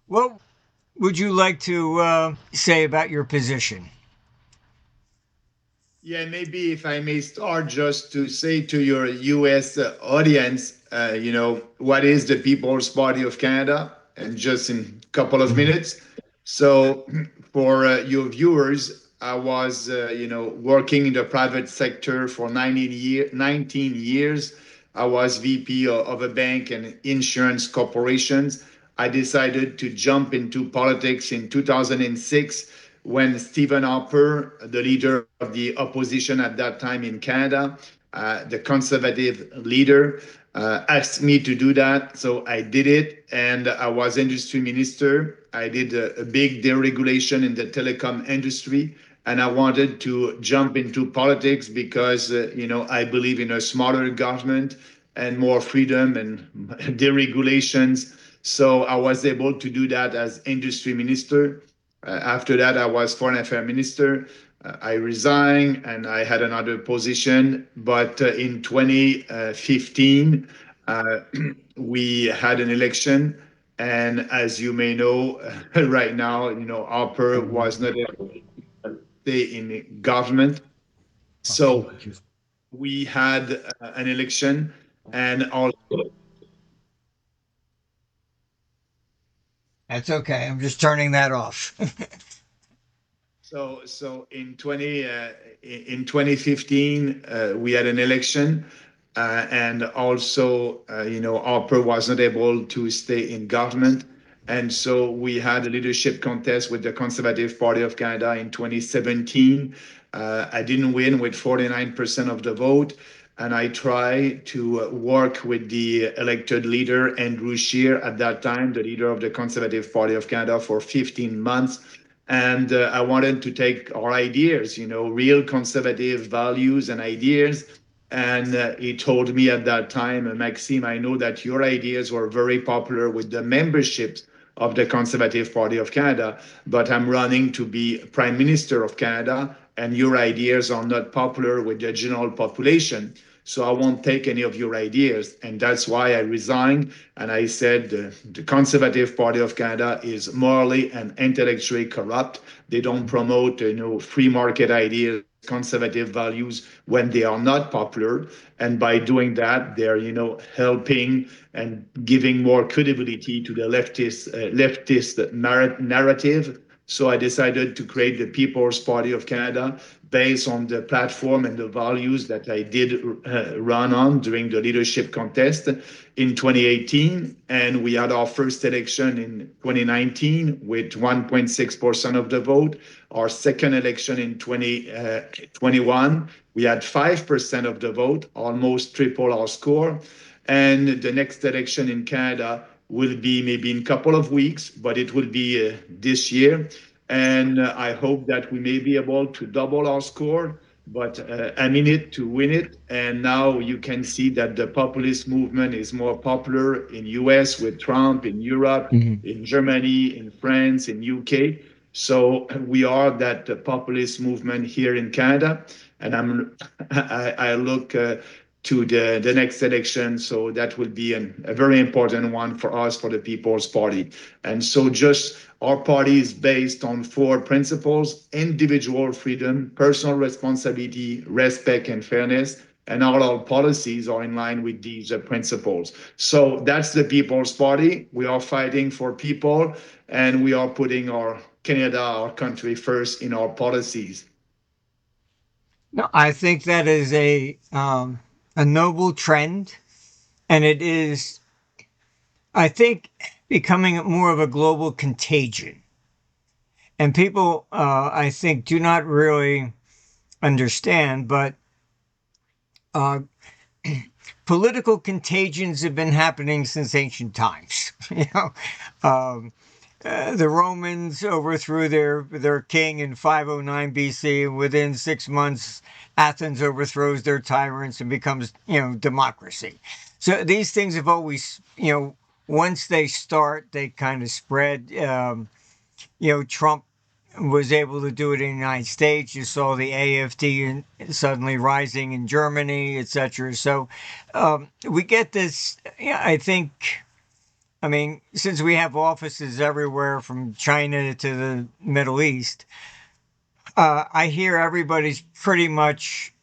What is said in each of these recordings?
What would you like to say about your position? Yeah, maybe if I may start just to say to your US audience, what is the People's Party of Canada? And just in a couple of minutes. So, for your viewers, I was, working in the private sector for 19 years. I was VP of a bank and insurance corporations. I decided to jump into politics in 2006 when Stephen Harper, the leader of the opposition at that time in Canada, the conservative leader, asked me to do that. So I did it, and I was industry minister. I did a big deregulation in the telecom industry, and I wanted to jump into politics because I believe in a smarter government and more freedom and deregulations. So I was able to do that as industry minister. After that, I was foreign affairs minister. I resigned and I had another position. But in 2015, uh, we had an election. And as you may know, right now, Harper was not able to stay in government. So we had an election, and also That's okay. I'm just turning that off. so in 2015 we had an election, and also Harper was not able to stay in government, and so we had a leadership contest with the Conservative Party of Canada in 2017. I didn't win with 49% of the vote, and I tried to work with the elected leader Andrew Scheer at that time, the leader of the Conservative Party of Canada, for 15 months. And I wanted to take our ideas, real conservative values and ideas. And he told me at that time, Maxime, I know that your ideas were very popular with the memberships of the Conservative Party of Canada, but I'm running to be Prime Minister of Canada, and your ideas are not popular with the general population. So I won't take any of your ideas. And that's why I resigned. And I said the Conservative Party of Canada is morally and intellectually corrupt. They don't promote, free market ideas, conservative values when they are not popular. And by doing that, they're, helping and giving more credibility to the leftist narrative. So I decided to create the People's Party of Canada based on the platform and the values that I did run on during the leadership contest in 2018. And we had our first election in 2019 with 1.6% of the vote. Our second election in 2021, we had 5% of the vote, almost triple our score. And the next election in Canada will be maybe in a couple of weeks, but it will be this year. And I hope that we may be able to double our score, but I'm in it to win it. And now you can see that the populist movement is more popular in US with Trump, in Europe, Mhm. in Germany, in France, in UK. So we are that populist movement here in Canada, and I look to the next election. So that will be a very important one for us, for the People's Party. And so just our party is based on four principles: individual freedom, personal responsibility, respect, and fairness. And all our policies are in line with these principles. So that's the People's Party. We are fighting for people, and we are putting our Canada, our country, first in our policies. No, I think that is a noble trend, and it is, I think, becoming more of a global contagion. And people, I think, do not really understand, but uh, political contagions have been happening since ancient times. Um, the Romans overthrew their king in 509 BC, and within 6 months, Athens overthrows their tyrants and becomes, democracy. So these things have always, once they start, they kind of spread. Trump was able to do it in the United States. You saw the AFD suddenly rising in Germany, etc. So we get this. Yeah, I think I mean, since we have offices everywhere from China to the Middle East, I hear everybody's pretty much,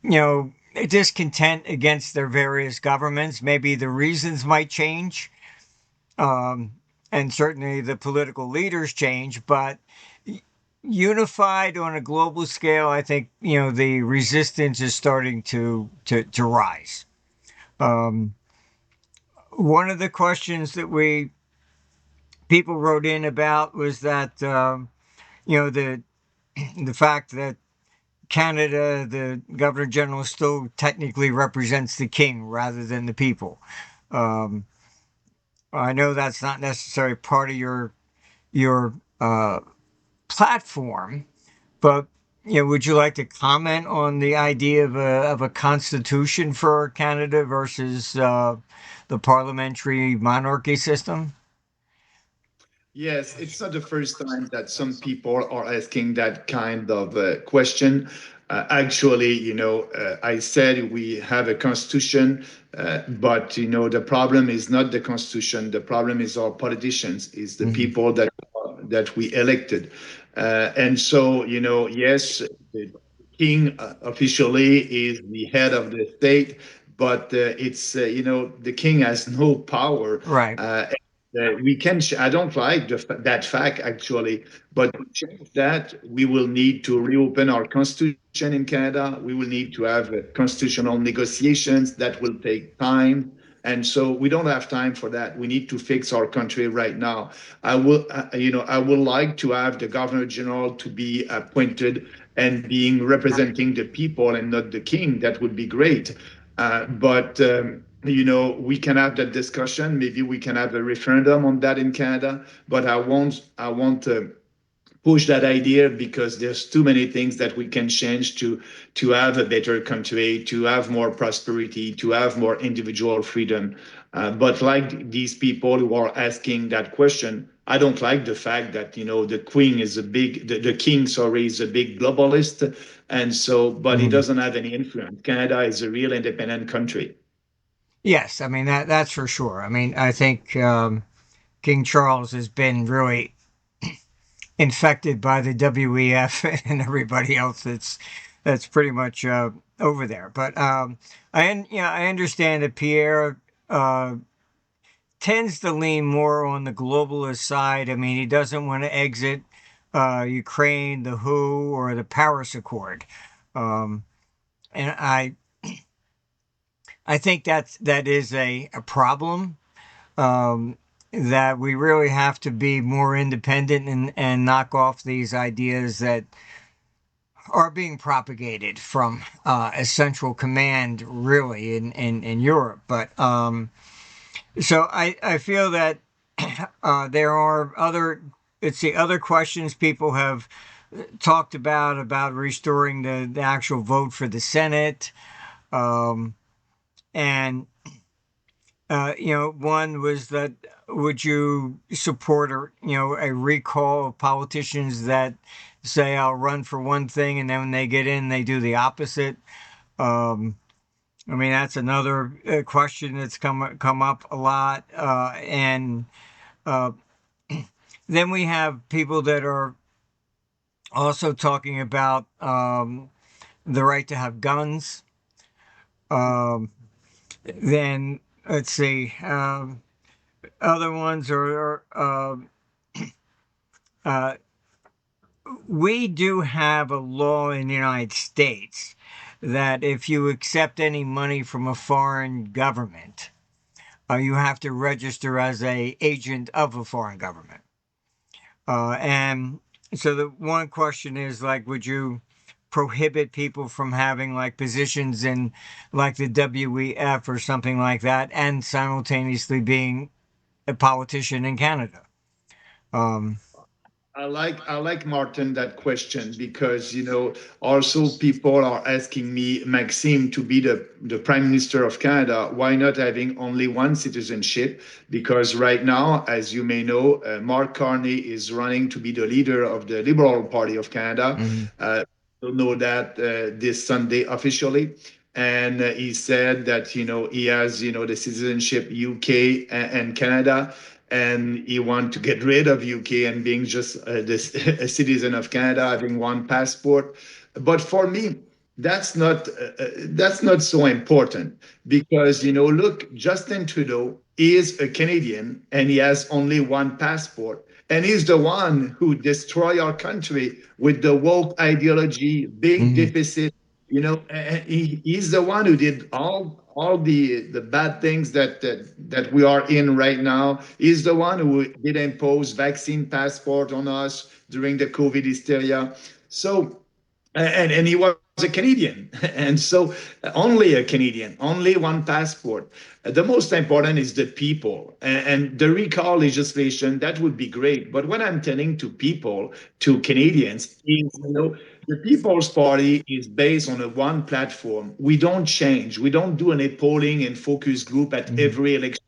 you know, discontent against their various governments. Maybe the reasons might change, um, and certainly the political leaders change, but unified on a global scale, I think the resistance is starting to rise. Um, One of the questions that we people wrote in about was that the fact that Canada, the Governor General, still technically represents the king rather than the people. Um, I know that's not necessarily part of your platform, but would you like to comment on the idea of a constitution for Canada versus the parliamentary monarchy system? Yes, it's not the first time that some people are asking that kind of question. Actually, I said we have a constitution, but the problem is not the constitution. The problem is our politicians, is the Mhm. people that we elected, and so yes, the king officially is the head of the state, but it's the king has no power. Right. Uh, we can. I don't like that fact actually, but to change that, we will need to reopen our constitution in Canada. We will need to have constitutional negotiations that will take time, and so we don't have time for that. We need to fix our country right now. I would like to have the Governor General to be appointed and being representing the people and not the king. That would be great. But we can have that discussion. Maybe we can have a referendum on that in Canada. But I won't push that idea because there's too many things that we can change to have a better country, to have more prosperity, to have more individual freedom. But like these people who are asking that question, I don't like the fact that the queen is the king, sorry, is a big globalist, and so but he Mhm. doesn't have any influence. Canada is a real independent country. Yes, I mean that's for sure. I mean, I think King Charles has been really infected by the WEF and everybody else that's pretty much over there. But I understand that Pierre uh, tends to lean more on the globalist side. I mean, he doesn't want to exit Ukraine, the WHO, or the Paris Accord. Um, and I think that is a problem. Um, that we really have to be more independent and knock off these ideas that are being propagated from a central command, really, in Europe. But so I feel that there are other questions people have talked about restoring the actual vote for the Senate. Um, and one was that would you support a recall of politicians that say I'll run for one thing and then when they get in they do the opposite. Um, I mean that's another question that's come up a lot, and uh, then we have people that are also talking about the right to have guns. Um, then let's see. Other ones uh, we do have a law in the United States that if you accept any money from a foreign government, you have to register as a agent of a foreign government. And so the one question is like, would you prohibit people from having like positions in like the WEF or something like that, and simultaneously being a politician in Canada? Um, I like Martin that question because also people are asking me, Maxime, to be the Prime Minister of Canada. Why not having only one citizenship? Because right now, as you may know, Mark Carney is running to be the leader of the Liberal Party of Canada. mhm. We'll know that this Sunday officially. and he said that he has the citizenship UK and Canada, and he want to get rid of UK and being just a citizen of Canada, having one passport. But for me, that's not so important, because look, Justin Trudeau is a Canadian and he has only one passport, and he's the one who destroy our country with the woke ideology, big Mhm. deficit. He's the one who did all the bad things that we are in right now. He's the one who did impose vaccine passport on us during the COVID hysteria. So and he was a Canadian, and so only a Canadian, only one passport. The most important is the people, and the recall legislation, that would be great. But what I'm telling to people, to Canadians, is the People's Party is based on a one platform. We don't change. We don't do any polling and focus group at Mhm. every election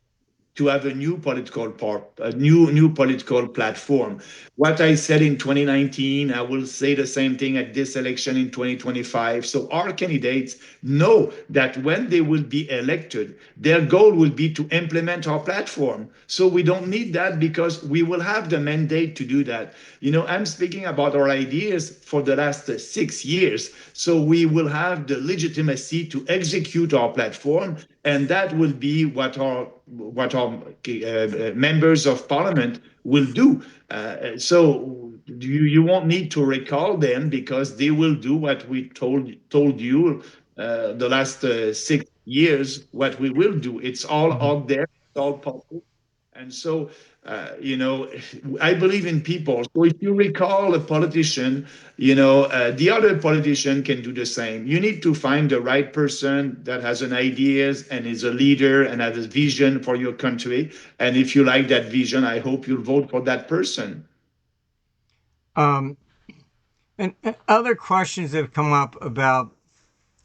to have a new political part, a new political platform. What I said in 2019, I will say the same thing at this election in 2025. So our candidates know that when they will be elected, their goal will be to implement our platform. So we don't need that, because we will have the mandate to do that. I'm speaking about our ideas for the last 6 years. So we will have the legitimacy to execute our platform, and that will be what our members of parliament will do. So you won't need to recall them, because they will do what we told you the last 6 years. What we will do, it's all Mhm. out there, it's all public. And so, you know, I believe in people. So if you recall a politician, the other politician can do the same. You need to find the right person that has an ideas and is a leader and has a vision for your country. And if you like that vision, I hope you'll vote for that person. Um, and other questions have come up about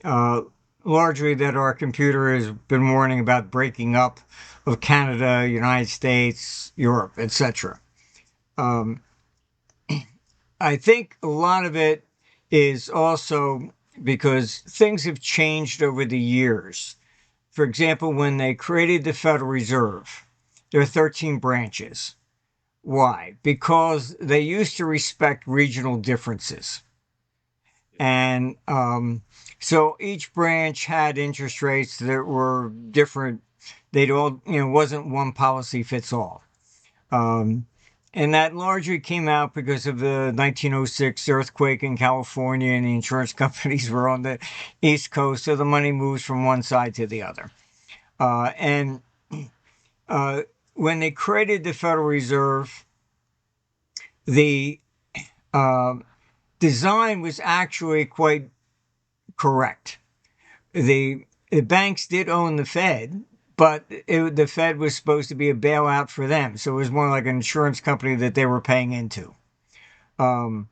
uh, largely that our computer has been warning about breaking up of Canada, United States, Europe, etc. Um, I think a lot of it is also because things have changed over the years. For example, when they created the Federal Reserve, there are 13 branches. Why? Because they used to respect regional differences. And so each branch had interest rates that were different. They'd all, wasn't one policy fits all. Um, and that largely came out because of the 1906 earthquake in California, and the insurance companies were on the East Coast, so the money moves from one side to the other. And uh, when they created the Federal Reserve, the uh, design was actually quite correct. The banks did own the Fed, but the Fed was supposed to be a bailout for them, so it was more like an insurance company that they were paying into. Um,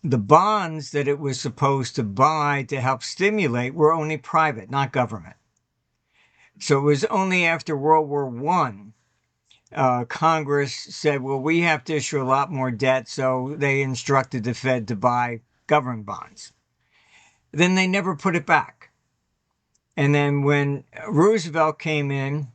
the bonds that it was supposed to buy to help stimulate were only private, not government. So it was only after World War One, Congress said, "Well, we have to issue a lot more debt," so they instructed the Fed to buy government bonds. Then they never put it back. And then when Roosevelt came in,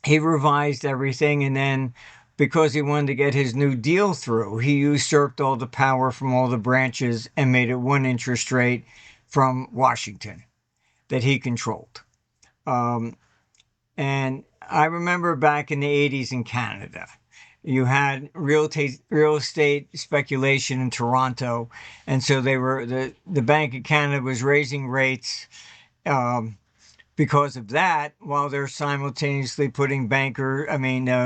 he revised everything, and then because he wanted to get his New Deal through, he usurped all the power from all the branches and made it one interest rate from Washington that he controlled. Um, and I remember back in the 80s in Canada, you had real estate speculation in Toronto, and so the Bank of Canada was raising rates um, because of that, while they're simultaneously putting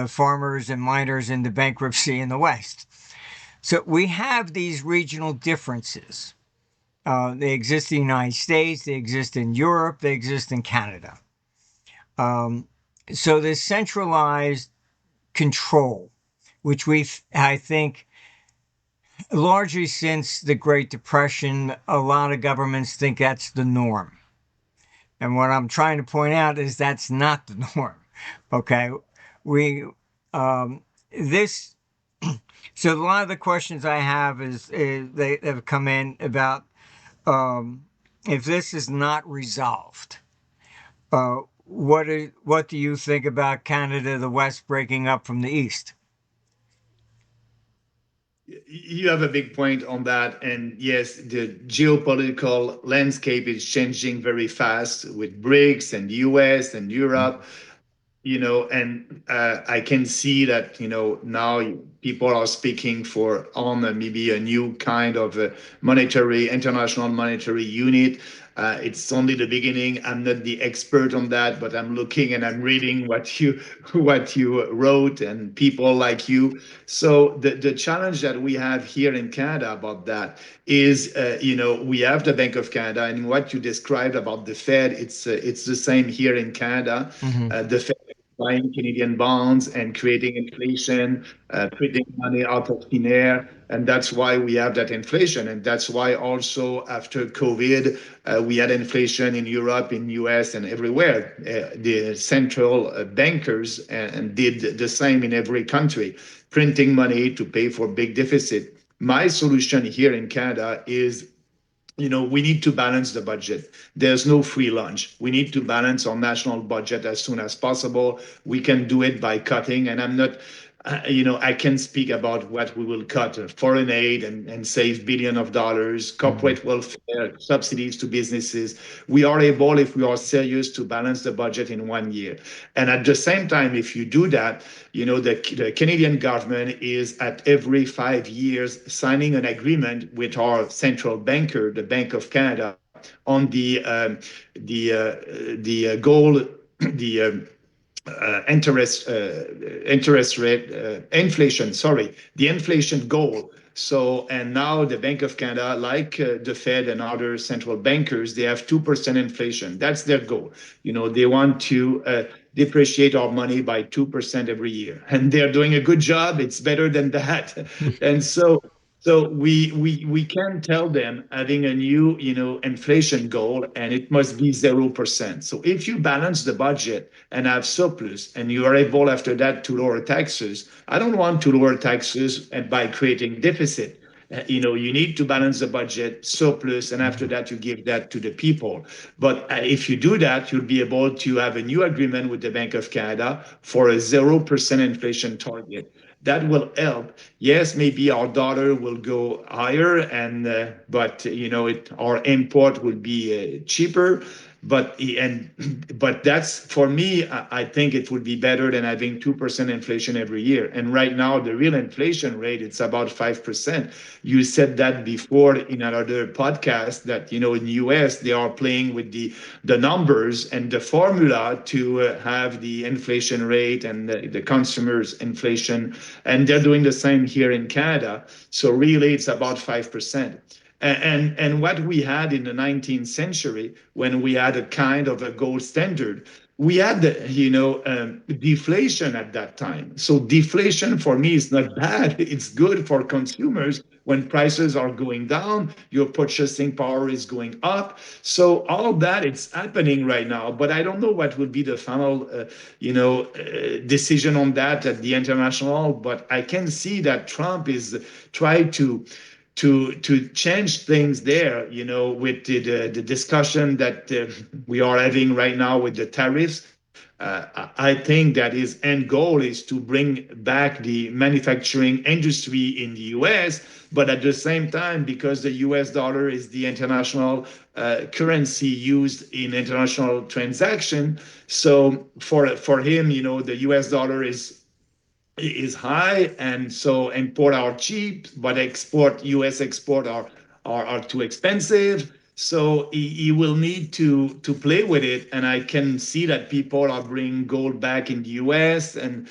farmers and miners into bankruptcy in the West. So we have these regional differences. They exist in the United States, they exist in Europe, they exist in Canada. Um, so this centralized control, which I think, largely since the Great Depression, a lot of governments think that's the norm. And what I'm trying to point out is that's not the norm. Okay. We, this, so a lot of the questions I have is they have come in about, um, if this is not resolved, what do you think about Canada, the West breaking up from the East? You have a big point on that. And yes, the geopolitical landscape is changing very fast with BRICS and US and Europe, and I can see that, now people are speaking for on maybe a new kind of international monetary unit. It's only the beginning. I'm not the expert on that, but I'm looking and I'm reading what you wrote and people like you. So the challenge that we have here in Canada about that is, we have the Bank of Canada, and what you described about the Fed, it's the same here in Canada. Mm-hmm. The Fed buying Canadian bonds and creating inflation, printing money out of thin air. And that's why we have that inflation. And that's why also after COVID, we had inflation in Europe, in US, and everywhere. The central bankers and did the same in every country, printing money to pay for big deficit. My solution here in Canada is, we need to balance the budget. There's no free lunch. We need to balance our national budget as soon as possible. We can do it by cutting, and I'm not, I can speak about what we will cut: foreign aid and save billions of dollars, Mm-hmm. corporate welfare, subsidies to businesses. We are able, if we are serious, to balance the budget in 1 year. And at the same time, if you do that, the Canadian government is at every 5 years signing an agreement with our central banker, the Bank of Canada, on the goal, the interest rate, inflation, sorry, the inflation goal. So, and now the Bank of Canada, like the Fed and other central bankers, they have 2% inflation. That's their goal. They want to depreciate our money by 2% every year. And they're doing a good job. It's better than that. And so we can tell them having a new, inflation goal, and it must be 0%. So if you balance the budget and have surplus, and you are able after that to lower taxes, I don't want to lower taxes and by creating deficit. You need to balance the budget, surplus, and after that you give that to the people. But if you do that, you'll be able to have a new agreement with the Bank of Canada for a 0% inflation target. That will help. Yes, maybe our dollar will go higher, but our import will be cheaper. But that's, for me, I think it would be better than having 2% inflation every year. And right now, the real inflation rate, it's about 5%. You said that before in another podcast, that in the US they are playing with the numbers and the formula to have the inflation rate and the consumers inflation, and they're doing the same here in Canada. So really, it's about 5%. And what we had in the 19th century, when we had a kind of a gold standard, we had deflation at that time. So deflation for me is not bad. It's good for consumers. When prices are going down, your purchasing power is going up. So all that, it's happening right now. But I don't know what will be the final decision on that at the international. But I can see that Trump is trying to change things there, with the discussion that we are having right now with the tariffs. I think that his end goal is to bring back the manufacturing industry in the US, but at the same time, because the US dollar is the international currency used in international transaction, so for him, the US dollar is high, and so import are cheap, but US export are too expensive. So he will need to play with it, and I can see that people are bringing gold back in the US. And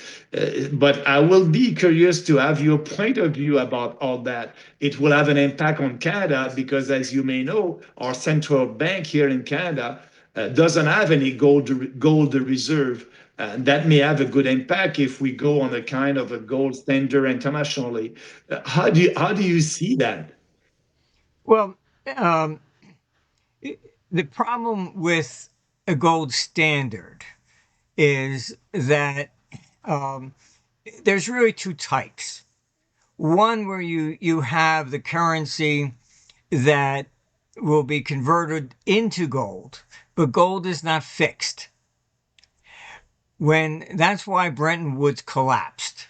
but I will be curious to have your point of view about all that. It will have an impact on Canada because, as you may know, our central bank here in Canada doesn't have any gold reserve. That may have a good impact if we go on a kind of a gold standard internationally. How do you see that? Well, um, the problem with a gold standard is that um, there's really two types. One where you have the currency that will be converted into gold, but gold is not fixed. That's why Bretton Woods collapsed.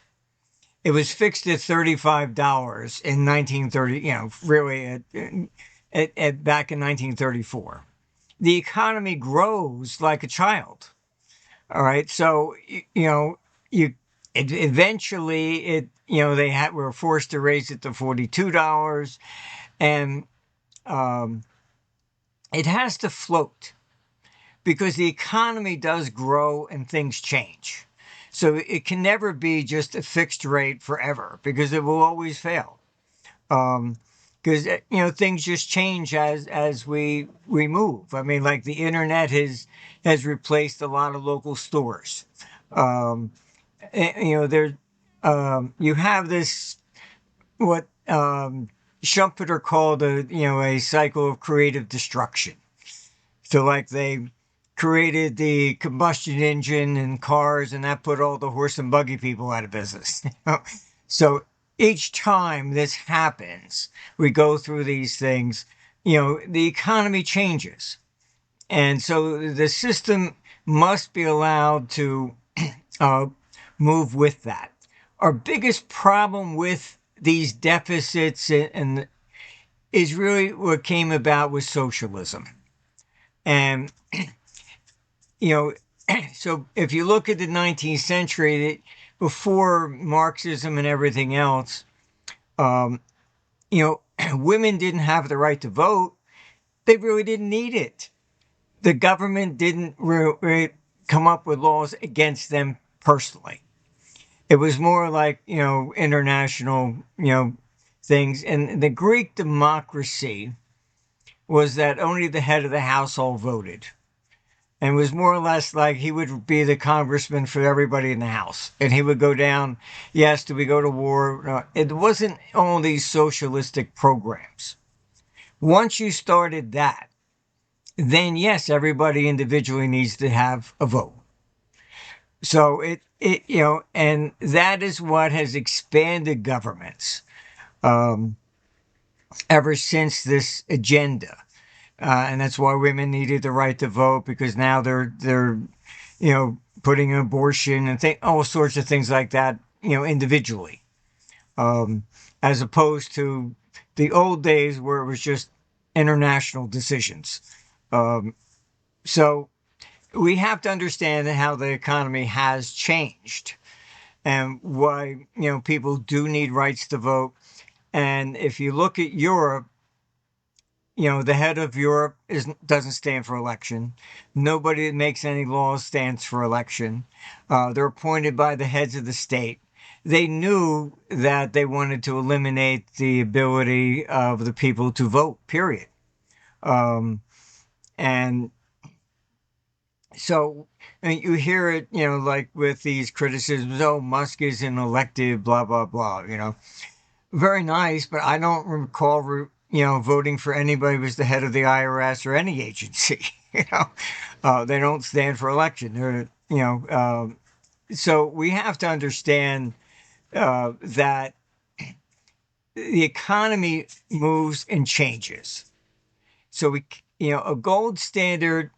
It was fixed at $35 in 1930, really back in 1934. The economy grows like a child. All right. So, you eventually they were forced to raise it to $42, and it has to float because the economy does grow and things change. So it can never be just a fixed rate forever because it will always fail. Because things just change as we move. I mean, like the internet has replaced a lot of local stores. Um, there you have this what Schumpeter called a cycle of creative destruction. So like they created the combustion engine and cars, and that put all the horse and buggy people out of business. So each time this happens, we go through these things. The economy changes, and so the system must be allowed to uh, move with that. Our biggest problem with these deficits and is really what came about with socialism. And you know, so if you look at the 19th century, before Marxism and everything else, um, women didn't have the right to vote. They really didn't need it. The government didn't really come up with laws against them personally. It was more like, international, things. And the Greek democracy was that only the head of the household voted. And it was more or less like he would be the congressman for everybody in the house. And he would go down, yes, do we go to war? No, it wasn't all these socialistic programs. Once you started that, then yes, everybody individually needs to have a vote. So and that is what has expanded governments ever since this agenda. And that's why women needed the right to vote because now they're putting abortion and all sorts of things like that individually, as opposed to the old days where it was just international decisions. So we have to understand how the economy has changed and why people do need rights to vote. And if you look at Europe, the head of Europe doesn't stand for election. Nobody that makes any laws stands for election. They're appointed by the heads of the state. They knew that they wanted to eliminate the ability of the people to vote, period. And so you hear it, like with these criticisms, oh, Musk is an elected, blah, blah, blah, very nice, but I don't recall, voting for anybody who was the head of the IRS or any agency. They don't stand for election. So we have to understand that the economy moves and changes. So a gold standard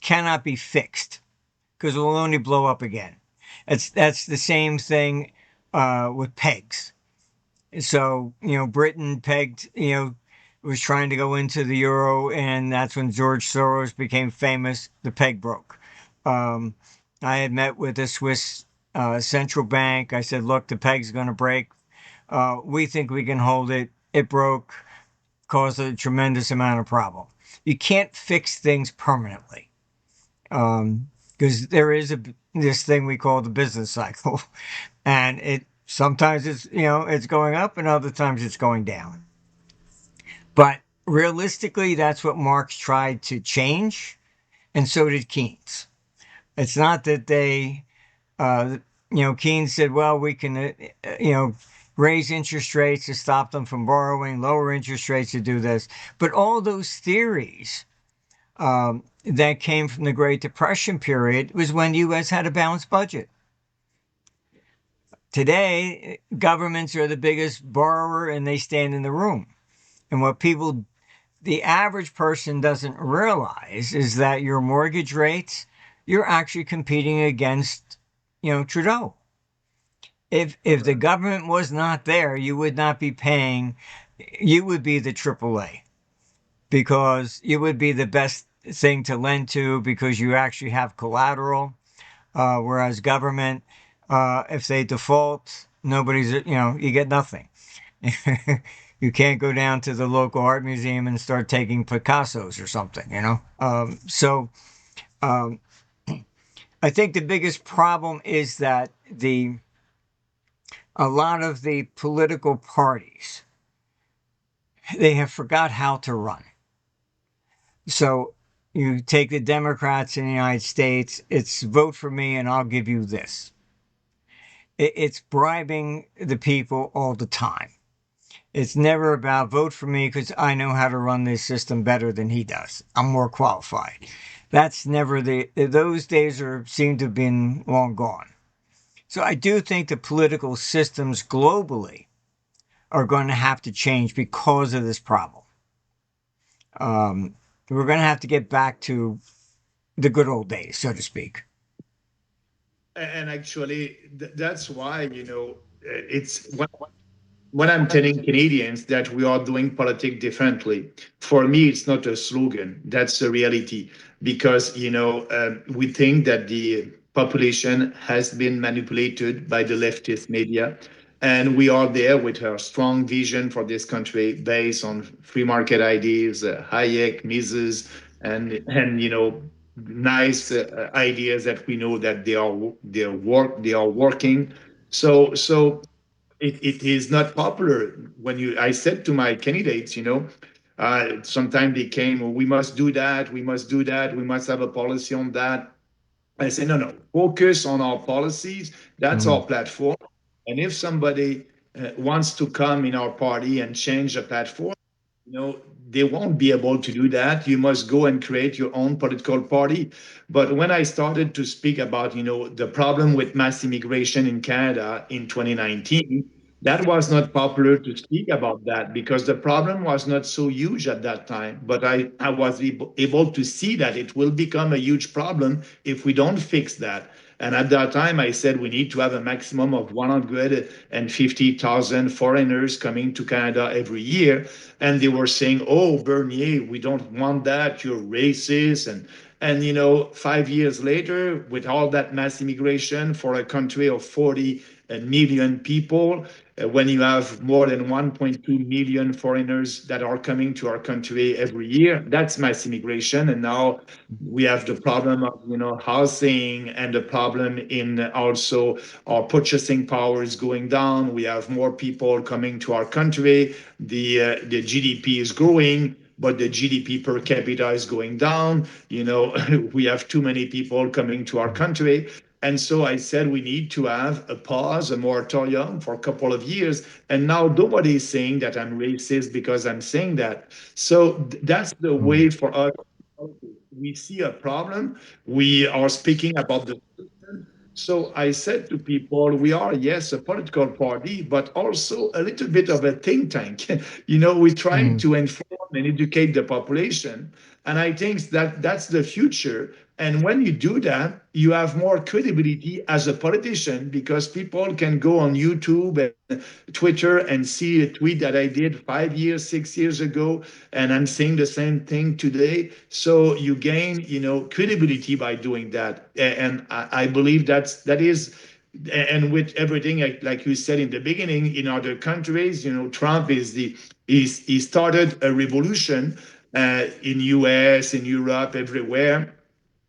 cannot be fixed because it will only blow up again. That's the same thing with pegs. So, Britain pegged, was trying to go into the euro, and that's when George Soros became famous. The peg broke. I had met with the Swiss central bank. I said, look, the peg's going to break. We think we can hold it. It broke, caused a tremendous amount of problem. You can't fix things permanently because there is this thing we call the business cycle, and sometimes it's going up and other times it's going down. But realistically, that's what Marx tried to change, and so did Keynes. It's not that Keynes said, well, we can, raise interest rates to stop them from borrowing, lower interest rates to do this. But all those theories that came from the Great Depression period was when the U.S. had a balanced budget. Today, governments are the biggest borrower and they stand in the room. And what people the average person doesn't realize is that your mortgage rates, you're actually competing against, Trudeau. If the government was not there, you would not be paying. You would be the AAA because you would be the best thing to lend to because you actually have collateral. Whereas government, if they default, you get nothing. You can't go down to the local art museum and start taking Picassos or something. So um, I think the biggest problem is that a lot of the political parties, they have forgot how to run. So you take the Democrats in the United States, it's vote for me and I'll give you this. It's bribing the people all the time. It's never about vote for me because I know how to run this system better than he does. I'm more qualified. That's never those days seem to have been long gone. So I do think the political systems globally are going to have to change because of this problem. We're going to have to get back to the good old days, so to speak. And actually, that's why, it's when I'm telling Canadians that we are doing politics differently, for me, it's not a slogan. That's the reality. Because, we think that the population has been manipulated by the leftist media. And we are there with our strong vision for this country based on free market ideas, Hayek, Mises, and nice ideas that we know that they are working. So it is not popular when you I said to my candidates, sometimes they came, "Oh, we must do that, we must do that, we must have a policy on that." I say, no, no, focus on our policies. That's our Mm, platform. And if somebody wants to come in our party and change the platform, you know, they won't be able to do that. You must go and create your own political party. But when I started to speak about, the problem with mass immigration in Canada in 2019, that was not popular to speak about that because the problem was not so huge at that time. But I was able to see that it will become a huge problem if we don't fix that. And at that time, I said we need to have a maximum of 150,000 foreigners coming to Canada every year. And they were saying, "Oh, Bernier, we don't want that. You're racist." And 5 years later, with all that mass immigration for a country of 40 million people, when you have more than 1.2 million foreigners that are coming to our country every year, that's mass immigration. And now we have the problem of housing and the problem in also our purchasing power is going down. We have more people coming to our country. The GDP is growing, but the GDP per capita is going down. We have too many people coming to our country. And so I said we need to have a pause, a moratorium for a couple of years. And now nobody is saying that I'm racist because I'm saying that. So that's the way mm, for us. We see a problem. We are speaking about the system. So I said to people, we are, yes, a political party, but also a little bit of a think tank. We're trying mm. to inform and educate the population. And I think that that's the future. And when you do that, you have more credibility as a politician because people can go on YouTube and Twitter and see a tweet that I did 5 years, 6 years ago, and I'm saying the same thing today. So you gain, credibility by doing that. And I believe that is, and with everything like you said in the beginning, in other countries, Trump he started a revolution in US, in Europe, everywhere,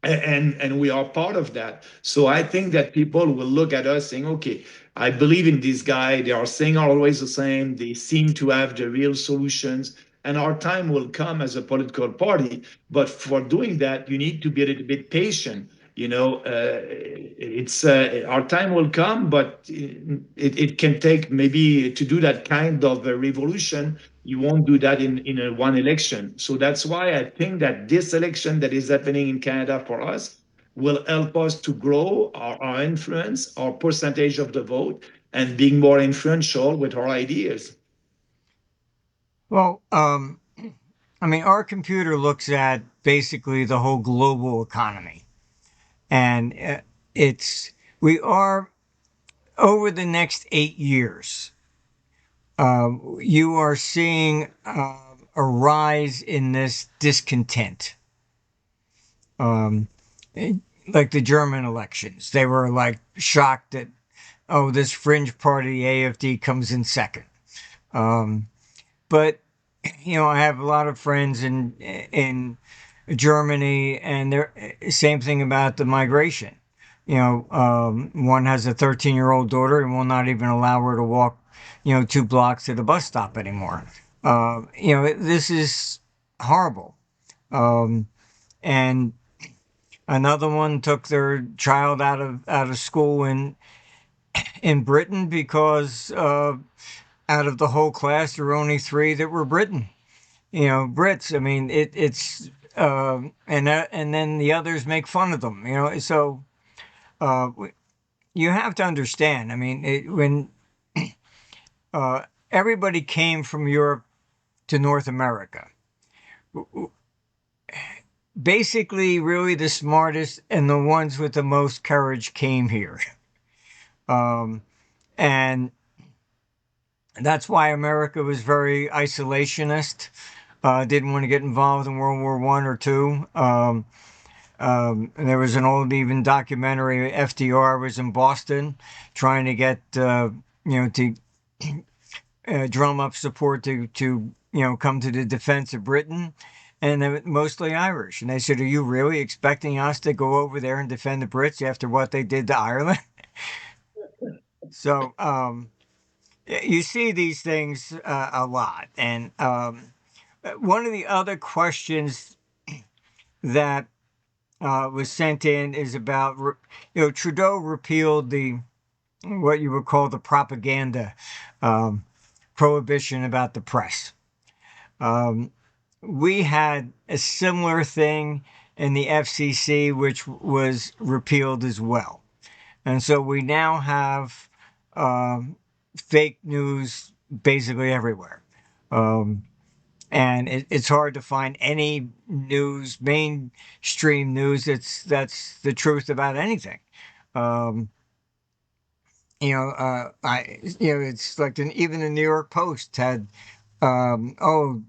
and we are part of that. So I think that people will look at us saying, okay, I believe in this guy. They are saying always the same. They seem to have the real solutions. And our time will come as a political party. But for doing that, you need to be a little bit patient. It's our time will come, but it can take maybe to do that kind of a revolution. You won't do that in a one election. So that's why I think that this election that is happening in Canada for us will help us to grow our influence, our percentage of the vote, and being more influential with our ideas. Well, I mean, our computer looks at basically the whole global economy, and it's we are over the next 8 years. You are seeing a rise in this discontent. Um, like the German elections, they were like shocked that, oh, this fringe party AFD comes in second. Um, but I have a lot of friends in Germany, and they're same thing about the migration. One has a 13-year-old daughter and will not even allow her to walk, 2 blocks to the bus stop anymore. This is horrible. Um, and another one took their child out of school in Britain because out of the whole class, there were only 3 that were Britain. Brits. I mean, it's and then the others make fun of them. So uh, you have to understand. I mean, when uh, everybody came from Europe to North America, basically, really the smartest and the ones with the most courage came here, um, and that's why America was very isolationist. Didn't want to get involved in World War I or two. And there was an old even documentary. FDR was in Boston trying to get to drum up support to come to the defense of Britain, and they were mostly Irish. And they said, "Are you really expecting us to go over there and defend the Brits after what they did to Ireland?" So you see these things a lot, and one of the other questions that was sent in is about Trudeau repealed the what you would call the propaganda um, prohibition about the press. Um, we had a similar thing in the FCC, which was repealed as well, and so we now have um, fake news basically everywhere. Um, and it's hard to find any news, mainstream news that's the truth about anything. Um, it's like even the New York Post had, oh,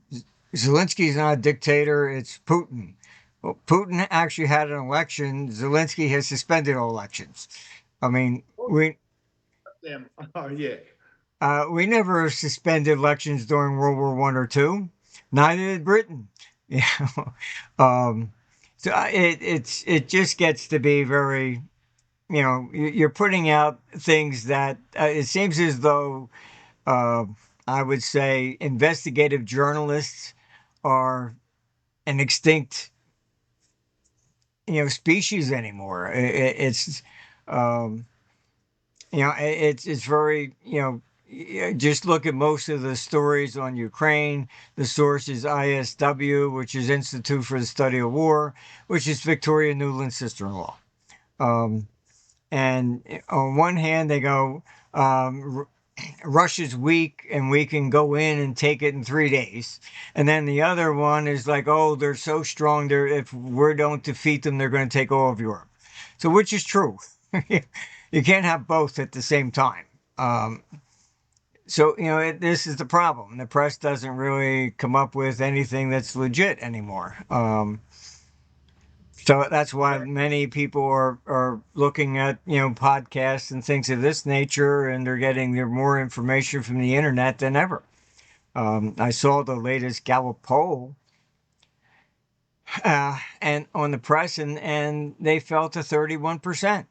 Zelensky's not a dictator; it's Putin. Well, Putin actually had an election. Zelensky has suspended all elections. I mean, Them. Oh, yeah. we never suspended elections during World War I or two. Neither did Britain. Yeah. um, so it just gets to be very, you're putting out things that it seems as though uh, I would say investigative journalists are an extinct, species anymore. It's um, it's very, just look at most of the stories on Ukraine. The source is ISW, which is Institute for the Study of War, which is Victoria Nuland's sister-in-law. Um, and on one hand, they go, Russia's weak and we can go in and take it in 3 days. And then the other one is like, oh, they're so strong. If we don't defeat them, they're going to take all of Europe. So which is true? You can't have both at the same time. Um, so, this is the problem. The press doesn't really come up with anything that's legit anymore. So that's why many people are looking at, podcasts and things of this nature, and they're getting their more information from the internet than ever. I saw the latest Gallup poll and on the press, and they fell to 31%,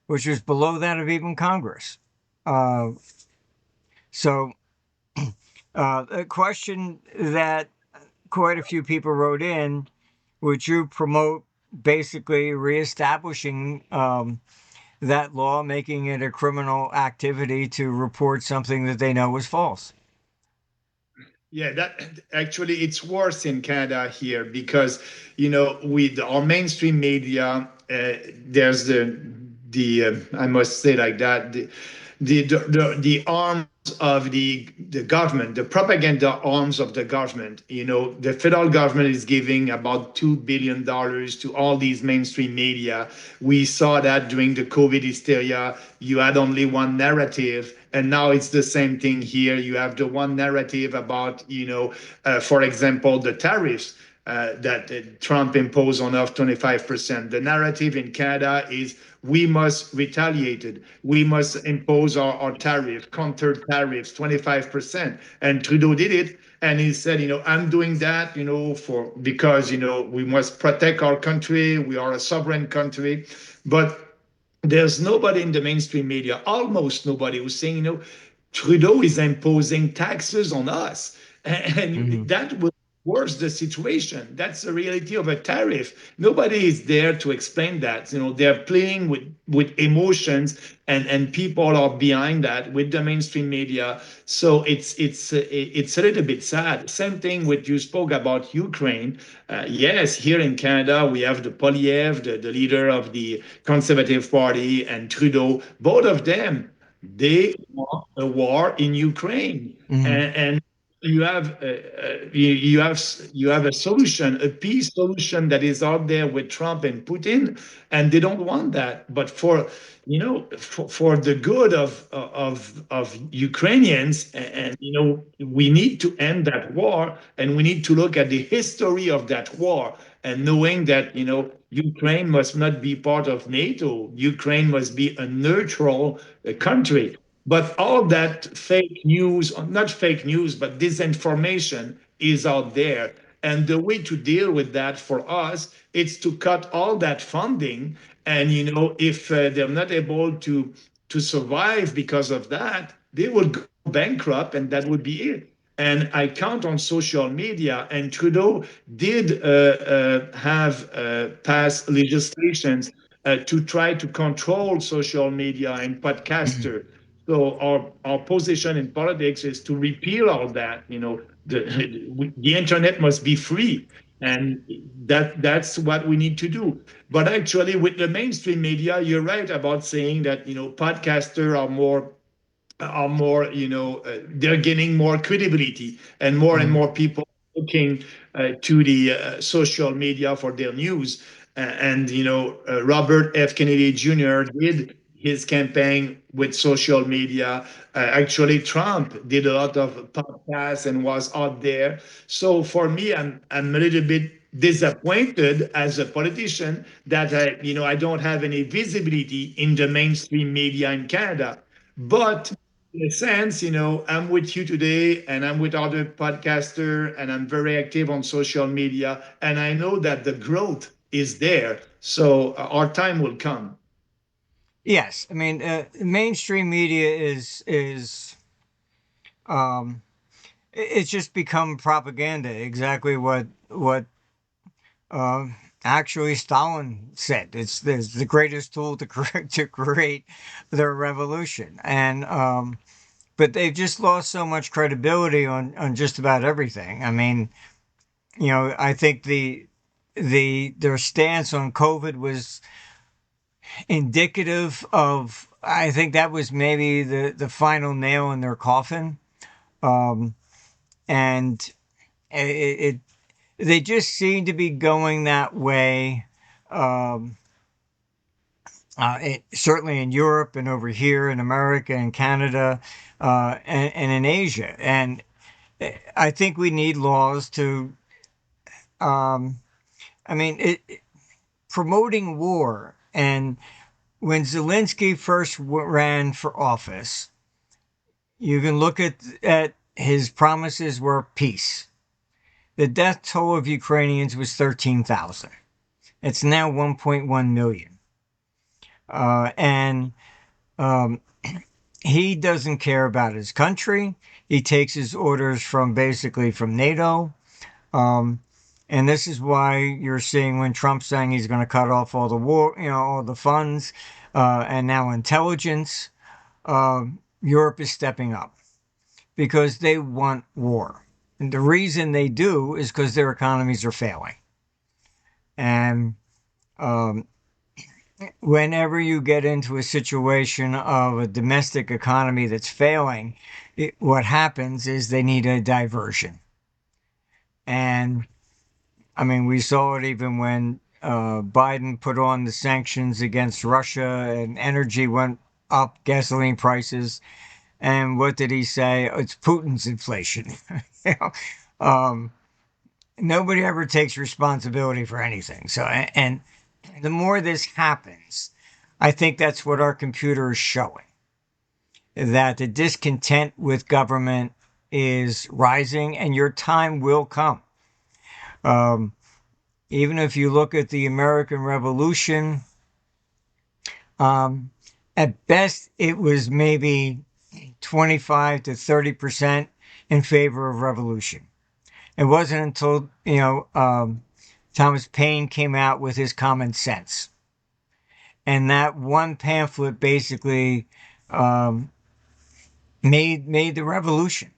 which was below that of even Congress. Uh, so a question that quite a few people wrote in: would you promote basically reestablishing that law, making it a criminal activity to report something that they know is false? Yeah, that actually it's worse in Canada here because with our mainstream media, there's the I must say like that the arms of the government, the propaganda arms of the government. The federal government is giving about $2 billion to all these mainstream media. We saw that during the COVID hysteria. You had only one narrative, and now it's the same thing here. You have the one narrative about, for example, the tariffs. That Trump imposed on us 25%. The narrative in Canada is we must retaliate it. We must impose our tariff, counter tariffs, 25%. And Trudeau did it. And he said, I'm doing that, because, we must protect our country. We are a sovereign country. But there's nobody in the mainstream media, almost nobody, who's saying, Trudeau is imposing taxes on us. And Hmm. that will worse the situation. That's the reality of a tariff. Nobody is there to explain that. They're playing with emotions, and people are behind that with the mainstream media. So it's a little bit sad. Same thing with you spoke about Ukraine. Yes, here in Canada we have the Polyev, the leader of the Conservative Party, and Trudeau. Both of them, they want a war in Ukraine, Hmm. and you have a solution, a peace solution that is out there with Trump and Putin, and they don't want that. But for the good of Ukrainians, and we need to end that war, and we need to look at the history of that war, and knowing that Ukraine must not be part of NATO. Ukraine must be a neutral country. But all that fake news, not fake news, but disinformation is out there. And the way to deal with that for us is to cut all that funding. And if they're not able to survive because of that, they will go bankrupt, and that would be it. And I count on social media. And Trudeau did have passed legislations to try to control social media and Hmm. podcaster. So our position in politics is to repeal all that. The internet must be free, and that's what we need to do. But actually, with the mainstream media, you're right about saying that podcasters are more, they're gaining more credibility, and Hmm. more people looking to the social media for their news. And Robert F. Kennedy Jr. did his campaign with social media. Actually, Trump did a lot of podcasts and was out there. So for me, I'm a little bit disappointed as a politician that I don't have any visibility in the mainstream media in Canada. But in a sense, I'm with you today, and I'm with other podcaster, and I'm very active on social media, and I know that the growth is there. So our time will come. Yes, I mean, mainstream media is um, it's just become propaganda. Exactly what uh, actually Stalin said. It's the greatest tool to to create the revolution, and but they've just lost so much credibility on just about everything. I mean, I think their stance on COVID was indicative of. I think that was maybe the final nail in their coffin. Um, and it they just seem to be going that way. Um, Certainly in Europe and over here in America and Canada, and in Asia. And I think we need laws to. Um, I mean, promoting war. And when Zelensky first ran for office, you can look at his promises were peace. The death toll of Ukrainians was 13,000. It's now 1.1 million. And um, he doesn't care about his country. He takes his orders from basically from NATO. Um, and this is why you're seeing when Trump's saying he's going to cut off all the war, all the funds, and now intelligence. Europe is stepping up because they want war. And the reason they do is because their economies are failing. And um, whenever you get into a situation of a domestic economy that's failing, what happens is they need a diversion. And I mean, we saw it even when Biden put on the sanctions against Russia and energy went up, gasoline prices. And what did he say? It's Putin's inflation. You know, um, nobody ever takes responsibility for anything. So, and the more this happens, I think that's what our computer is showing, that the discontent with government is rising and your time will come. Um, Even if you look at the American Revolution, um, at best it was maybe 25 to 30% in favor of revolution. It wasn't until, Thomas Paine came out with his Common Sense. And that one pamphlet basically um, made the revolution,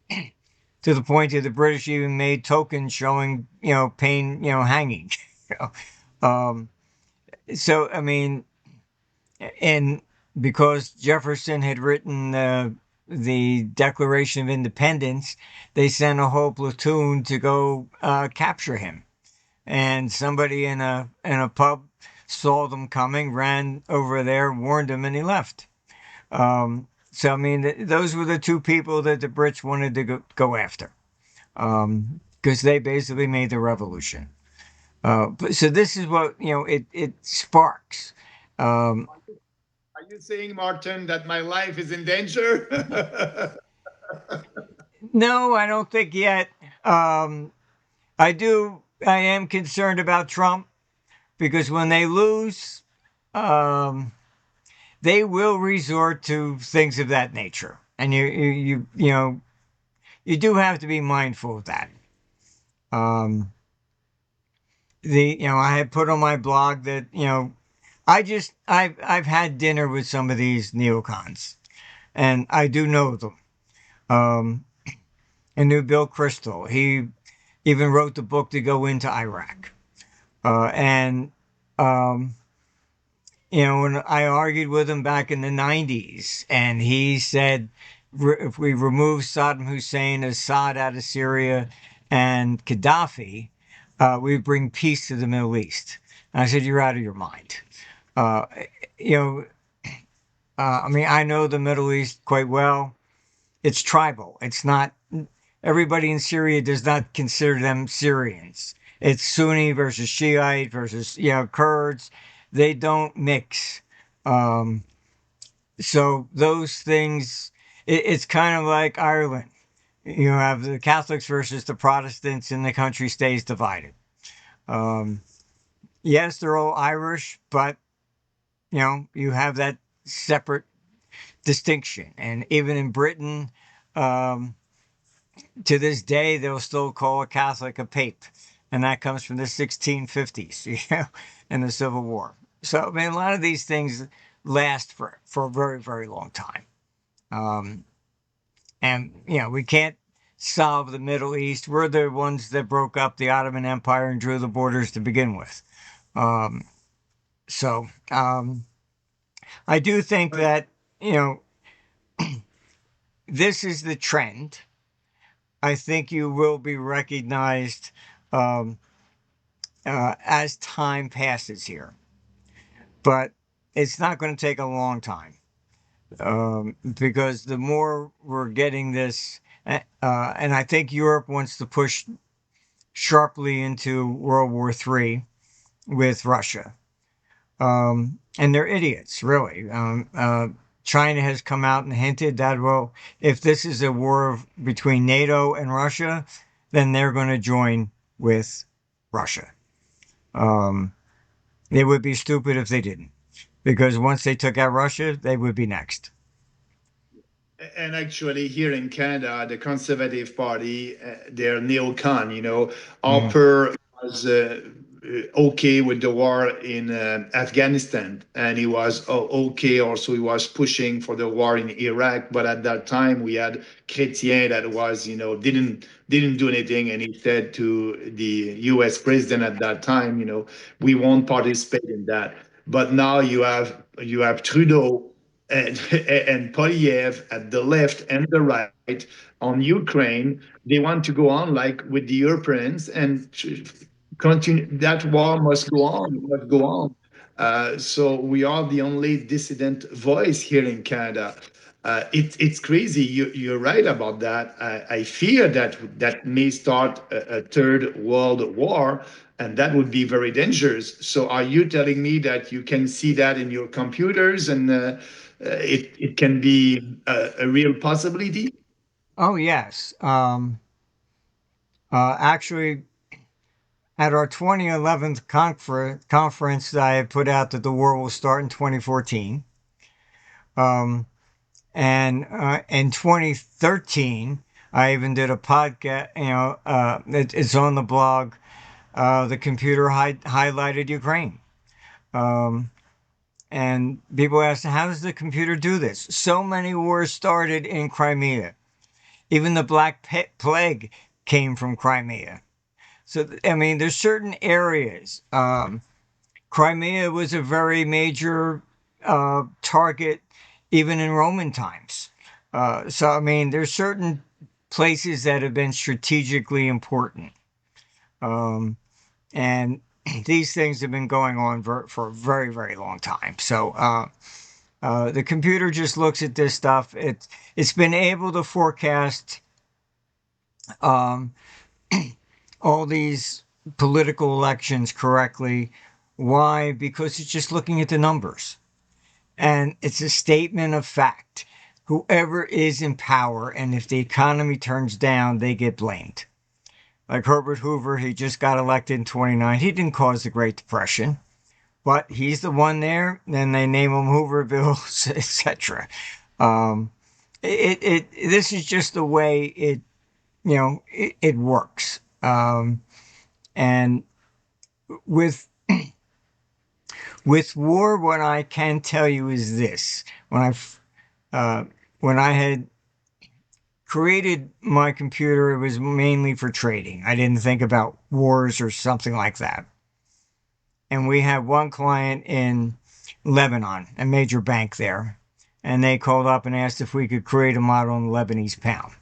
to the point that the British even made tokens showing, Paine, hanging. You um, so, I mean, and because Jefferson had written the Declaration of Independence, they sent a whole platoon to go capture him. And somebody in a pub saw them coming, ran over there, warned him, and he left. So I mean, those were the two people that the Brits wanted to go after, because they basically made the revolution. So this is what it sparks. Um, Are you saying, Martin, that my life is in danger? no, I don't think yet. Um, I do. I am concerned about Trump because when they lose, um, they will resort to things of that nature, and you do have to be mindful of that. Um, I had put on my blog that I've had dinner with some of these neocons, and I do know them. Um, I knew Bill Kristol. He even wrote the book to go into Iraq, and um, when I argued with him back in the 90s, and he said, if we remove Saddam Hussein, Assad out of Syria, and Gaddafi, we bring peace to the Middle East. And I said, you're out of your mind. Uh, you know, I mean, I know the Middle East quite well. It's tribal. It's not, everybody in Syria does not consider them Syrians. It's Sunni versus Shiite versus, Kurds. They don't mix. Um, so those things, it's kind of like Ireland. You have the Catholics versus the Protestants, and the country stays divided. Um, yes, they're all Irish, but you have that separate distinction. And even in Britain, um, to this day, they'll still call a Catholic a pape, and that comes from the 1650s, and the Civil War. So I mean, a lot of these things last for a very very long time, um, and we can't solve the Middle East. We're the ones that broke up the Ottoman Empire and drew the borders to begin with. Um, so I do think that you know this is the trend. I think you will be recognized um, as time passes here, but it's not going to take a long time, because the more we're getting this, and I think Europe wants to push sharply into World War III with Russia. And they're idiots, really. China has come out and hinted that, well, if this is a war between NATO and Russia, then they're going to join with Russia. Um, it would be stupid if they didn't, because once they took out Russia, they would be next. And actually, here in Canada, the Conservative Party, they're neocon. Mm. Harper was okay with the war in Afghanistan, and he was okay. Also, he was pushing for the war in Iraq. But at that time, we had Chrétien that was, didn't do anything, and he said to the U.S. president at that time, we won't participate in that. But now you have Trudeau and Polyev at the left and the right on Ukraine. They want to go on like with the Europeans and continue. That war must go on, must go on. So we are the only dissident voice here in Canada. It's crazy. You're right about that. I fear that may start a third world war, and that would be very dangerous. So, are you telling me that you can see that in your computers, and it can be a real possibility? Oh, yes. Actually, at our 2011 conference, I had put out that the war will start in 2014. Um, and in 2013, I even did a podcast. It's on the blog. The computer highlighted Ukraine. Um, and people asked, how does the computer do this? So many wars started in Crimea. Even the Black Plague came from Crimea. So, I mean, there's certain areas. Crimea was a very major target even in Roman times. So, I mean, there's certain places that have been strategically important. Um, and these things have been going on for a very, very long time. So, the computer just looks at this stuff. It's been able to forecast um, all these political elections correctly. Why? Because it's just looking at the numbers. And it's a statement of fact. Whoever is in power, and if the economy turns down, they get blamed. Like Herbert Hoover, he just got elected in 29. He didn't cause the Great Depression, but he's the one there. Then they name him Hooverville, etc. Um, this is just the way it works. And with with war, what I can tell you is this: uh, when I had created my computer, it was mainly for trading. I didn't think about wars or something like that. And we had one client in Lebanon, a major bank there, and they called up and asked if we could create a model on the Lebanese pound.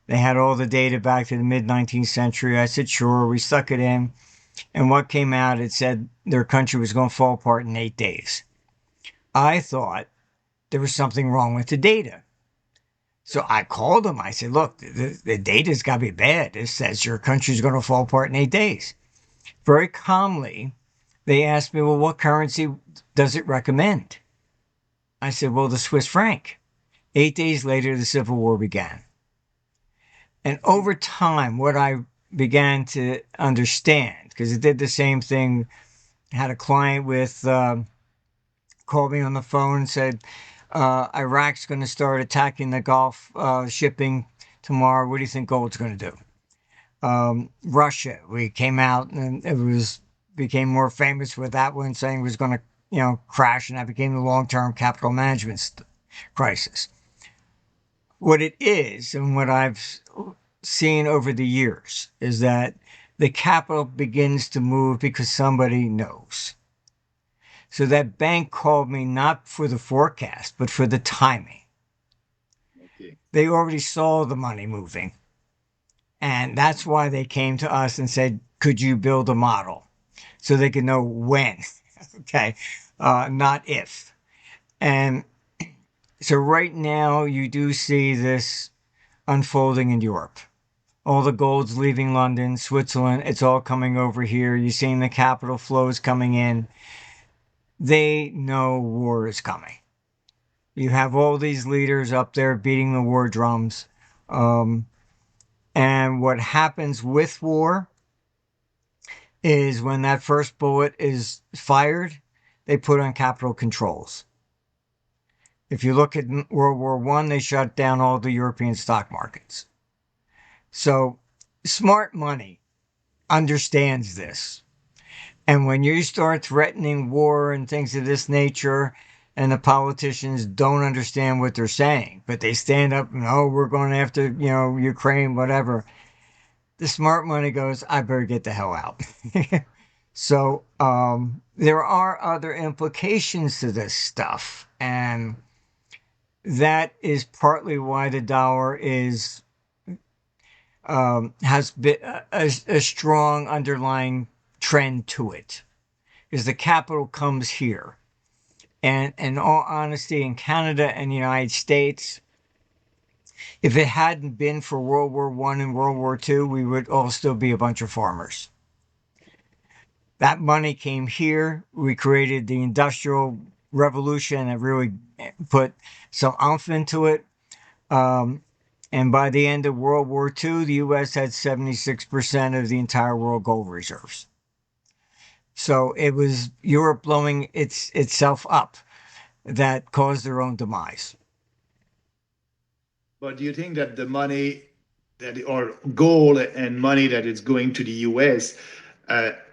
They had all the data back to the mid 19th century. I said, sure. We stuck it in. And what came out, it said their country was going to fall apart in 8 days. I thought there was something wrong with the data. So I called them. I said, look, the data's got to be bad. It says your country's going to fall apart in 8 days. Very calmly, they asked me, well, what currency does it recommend? I said, well, the Swiss franc. 8 days later, the Civil War began. And over time, what I began to understand, because it did the same thing, had a client with called me on the phone and said, Iraq's going to start attacking the Gulf shipping tomorrow. What do you think gold's going to do? Russia, we came out and it became more famous with that one, saying it was going to crash, and that became the long-term capital management crisis. What it is, and what I've seen over the years, is that the capital begins to move because somebody knows. So that bank called me not for the forecast, but for the timing. Okay. They already saw the money moving. And that's why they came to us and said, could you build a model? So they could know when, okay, not if. And so right now you do see this unfolding in Europe. All the gold's leaving London, Switzerland, it's all coming over here. You're seeing the capital flows coming in. They know war is coming. You have all these leaders up there beating the war drums. And what happens with war is when that first bullet is fired, they put on capital controls. If you look at World War I, they shut down all the European stock markets. So smart money understands this. And when you start threatening war and things of this nature, and the politicians don't understand what they're saying, but they stand up and, oh, we're going after, Ukraine, whatever. The smart money goes, I better get the hell out. So there are other implications to this stuff, and that is partly why the dollar is has been a strong underlying trend to it, because the capital comes here. And in all honesty, in Canada and the United States, if it hadn't been for World War One and World War Two, we would all still be a bunch of farmers. That money came here. We created the Industrial Revolution that really put some oomph into it. Um, and by the end of World War II, the U.S. had 76% of the entire world gold reserves. So it was Europe blowing itself up that caused their own demise. But do you think that the money that or gold and money that is going to the US,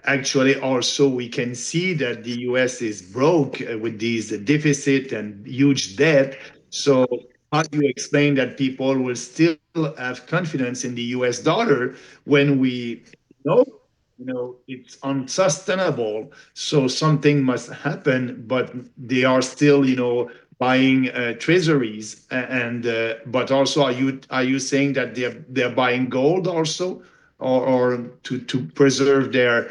actually also we can see that the US is broke with these deficit and huge debt. So how do you explain that people will still have confidence in the US dollar when we know it's unsustainable, so something must happen, but they are still buying treasuries, and but also are you saying that they're buying gold also, or to preserve their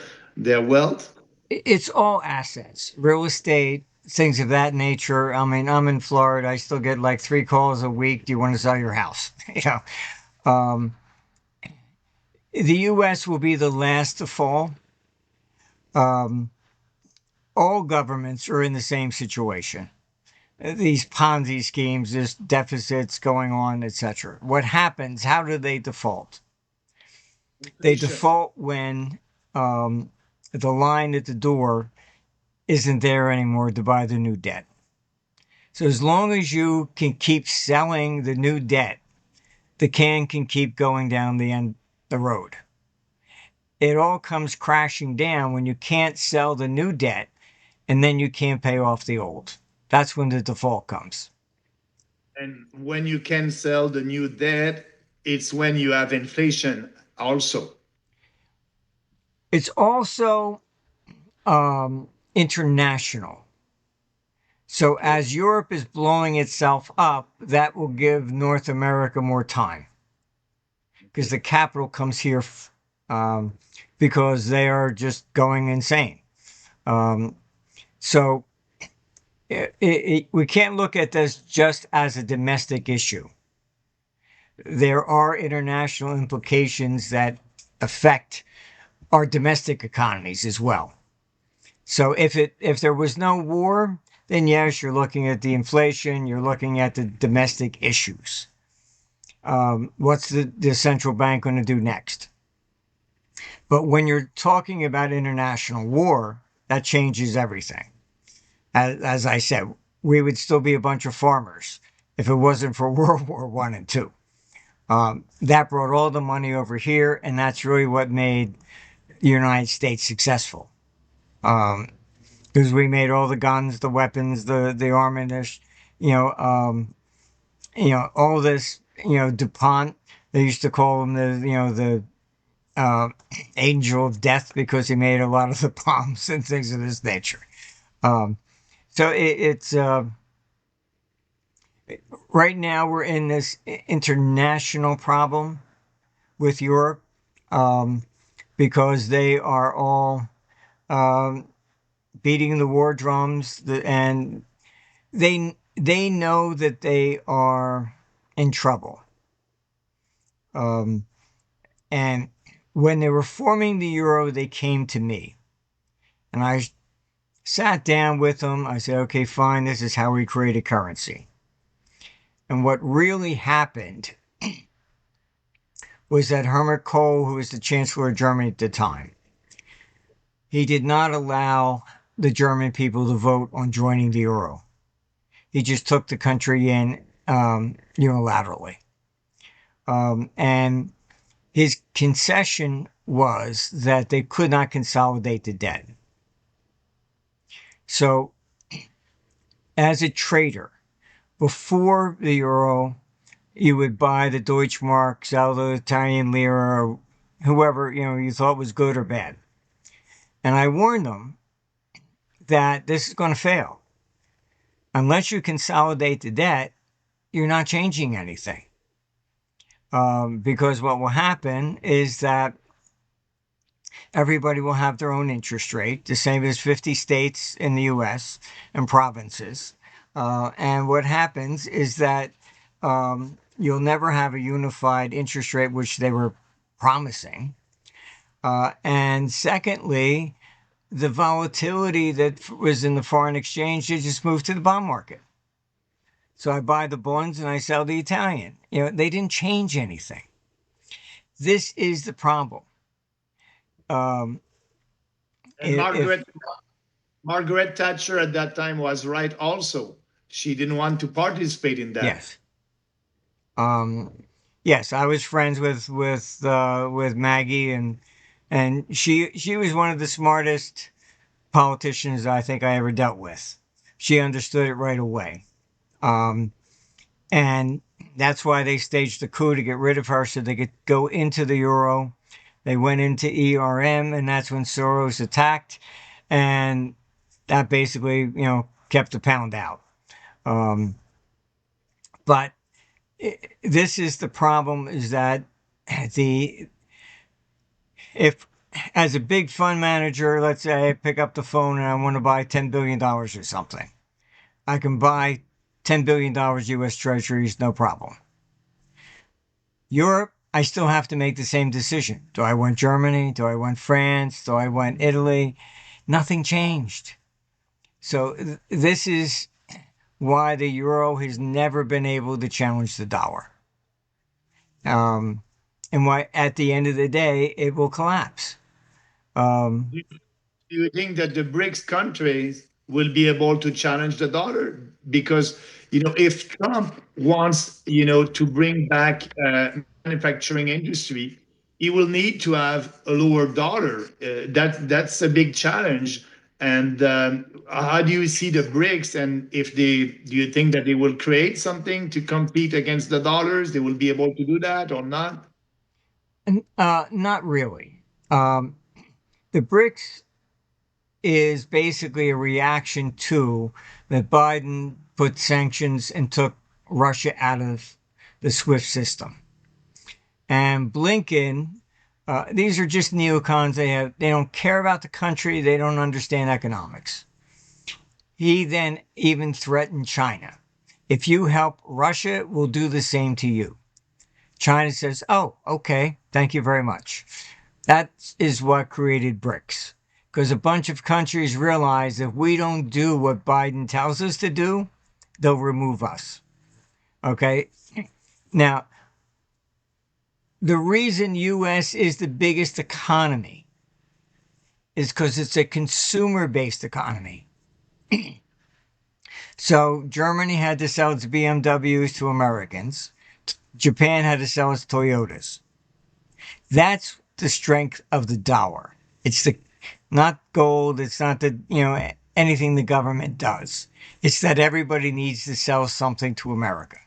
wealth? It's all assets, real estate, things of that nature. I mean, I'm in Florida. I still get like 3 calls a week. Do you want to sell your house? Um, the U.S. will be the last to fall. Um, all governments are in the same situation. These Ponzi schemes, there's deficits going on, etc. What happens? How do they default? They Inflation. default when the line at the door isn't there anymore to buy the new debt. So as long as you can keep selling the new debt, the can keep going down the road. It all comes crashing down when you can't sell the new debt and then you can't pay off the old. That's when the default comes. And when you can sell the new debt, it's when you have inflation also. It's also international. So Okay. as Europe is blowing itself up, that will give North America more time because Okay. the capital comes here um, because they are just going insane. Um, so we can't look at this just as a domestic issue. There are international implications that affect our domestic economies as well. So if there was no war, then yes, you're looking at the inflation, you're looking at the domestic issues. What's the central bank going to do next? But when you're talking about international war, that changes everything. As I said, we would still be a bunch of farmers if it wasn't for World War One and Two. That brought all the money over here, and that's really what made the United States successful. Um, because we made all the guns, the weapons, the armament, you know, um, all this, DuPont. They used to call him the uh, angel of death because he made a lot of the bombs and things of this nature. Um, so it's right now we're in this international problem with Europe um, because they are all um, beating the war drums, and they know that they are in trouble. Um, and when they were forming the euro, they came to me, and I sat down with them. I said, "Okay, fine. This is how we create a currency." And what really happened was that Helmut Kohl, who was the Chancellor of Germany at the time, he did not allow the German people to vote on joining the euro. He just took the country in unilaterally. And his concession was that they could not consolidate the debt. So, as a trader, before the euro, you would buy the Deutschmark, sell the Italian lira, or whoever you thought was good or bad. And I warned them that this is going to fail. Unless you consolidate the debt, you're not changing anything. Because what will happen is that everybody will have their own interest rate, the same as 50 states in the US and provinces. And what happens is that you'll never have a unified interest rate, which they were promising. And secondly, the volatility that was in the foreign exchange, they just moved to the bond market. So I buy the bonds and I sell the Italian. They didn't change anything. This is the problem. Um, And if Margaret Thatcher at that time was right also. She didn't want to participate in that. Yes, yes, I was friends with Maggie, and she was one of the smartest politicians I think I ever dealt with. She understood it right away. Um, and that's why they staged the coup to get rid of her so they could go into the euro. They went into ERM, and that's when Soros attacked, and that basically, kept the pound out. Um, but this is the problem: is that the if as a big fund manager, let's say I pick up the phone and I want to buy $10 billion or something, I can buy $10 billion US treasuries, no problem. Europe, I still have to make the same decision. Do I want Germany? Do I want France? Do I want Italy? Nothing changed. So this is why the euro has never been able to challenge the dollar. And why at the end of the day, it will collapse. Um, Do you think that the BRICS countries will be able to challenge the dollar? Because if Trump wants to bring back manufacturing industry, he will need to have a lower dollar. That's a big challenge. And how do you see the BRICS? And if do you think that they will create something to compete against the dollars? They will be able to do that or not? Not really. The BRICS is basically a reaction to that Biden put sanctions and took Russia out of the SWIFT system. And Blinken, these are just neocons. They don't care about the country. They don't understand economics. He then even threatened China. If you help Russia, we'll do the same to you. China says, oh, okay, thank you very much. That is what created BRICS. Because a bunch of countries realize if we don't do what Biden tells us to do, they'll remove us. Okay? Now, the reason US is the biggest economy is because it's a consumer-based economy. So Germany had to sell its BMWs to Americans. Japan had to sell its Toyotas. That's the strength of the dollar. It's not gold. It's not anything the government does. It's that everybody needs to sell something to America.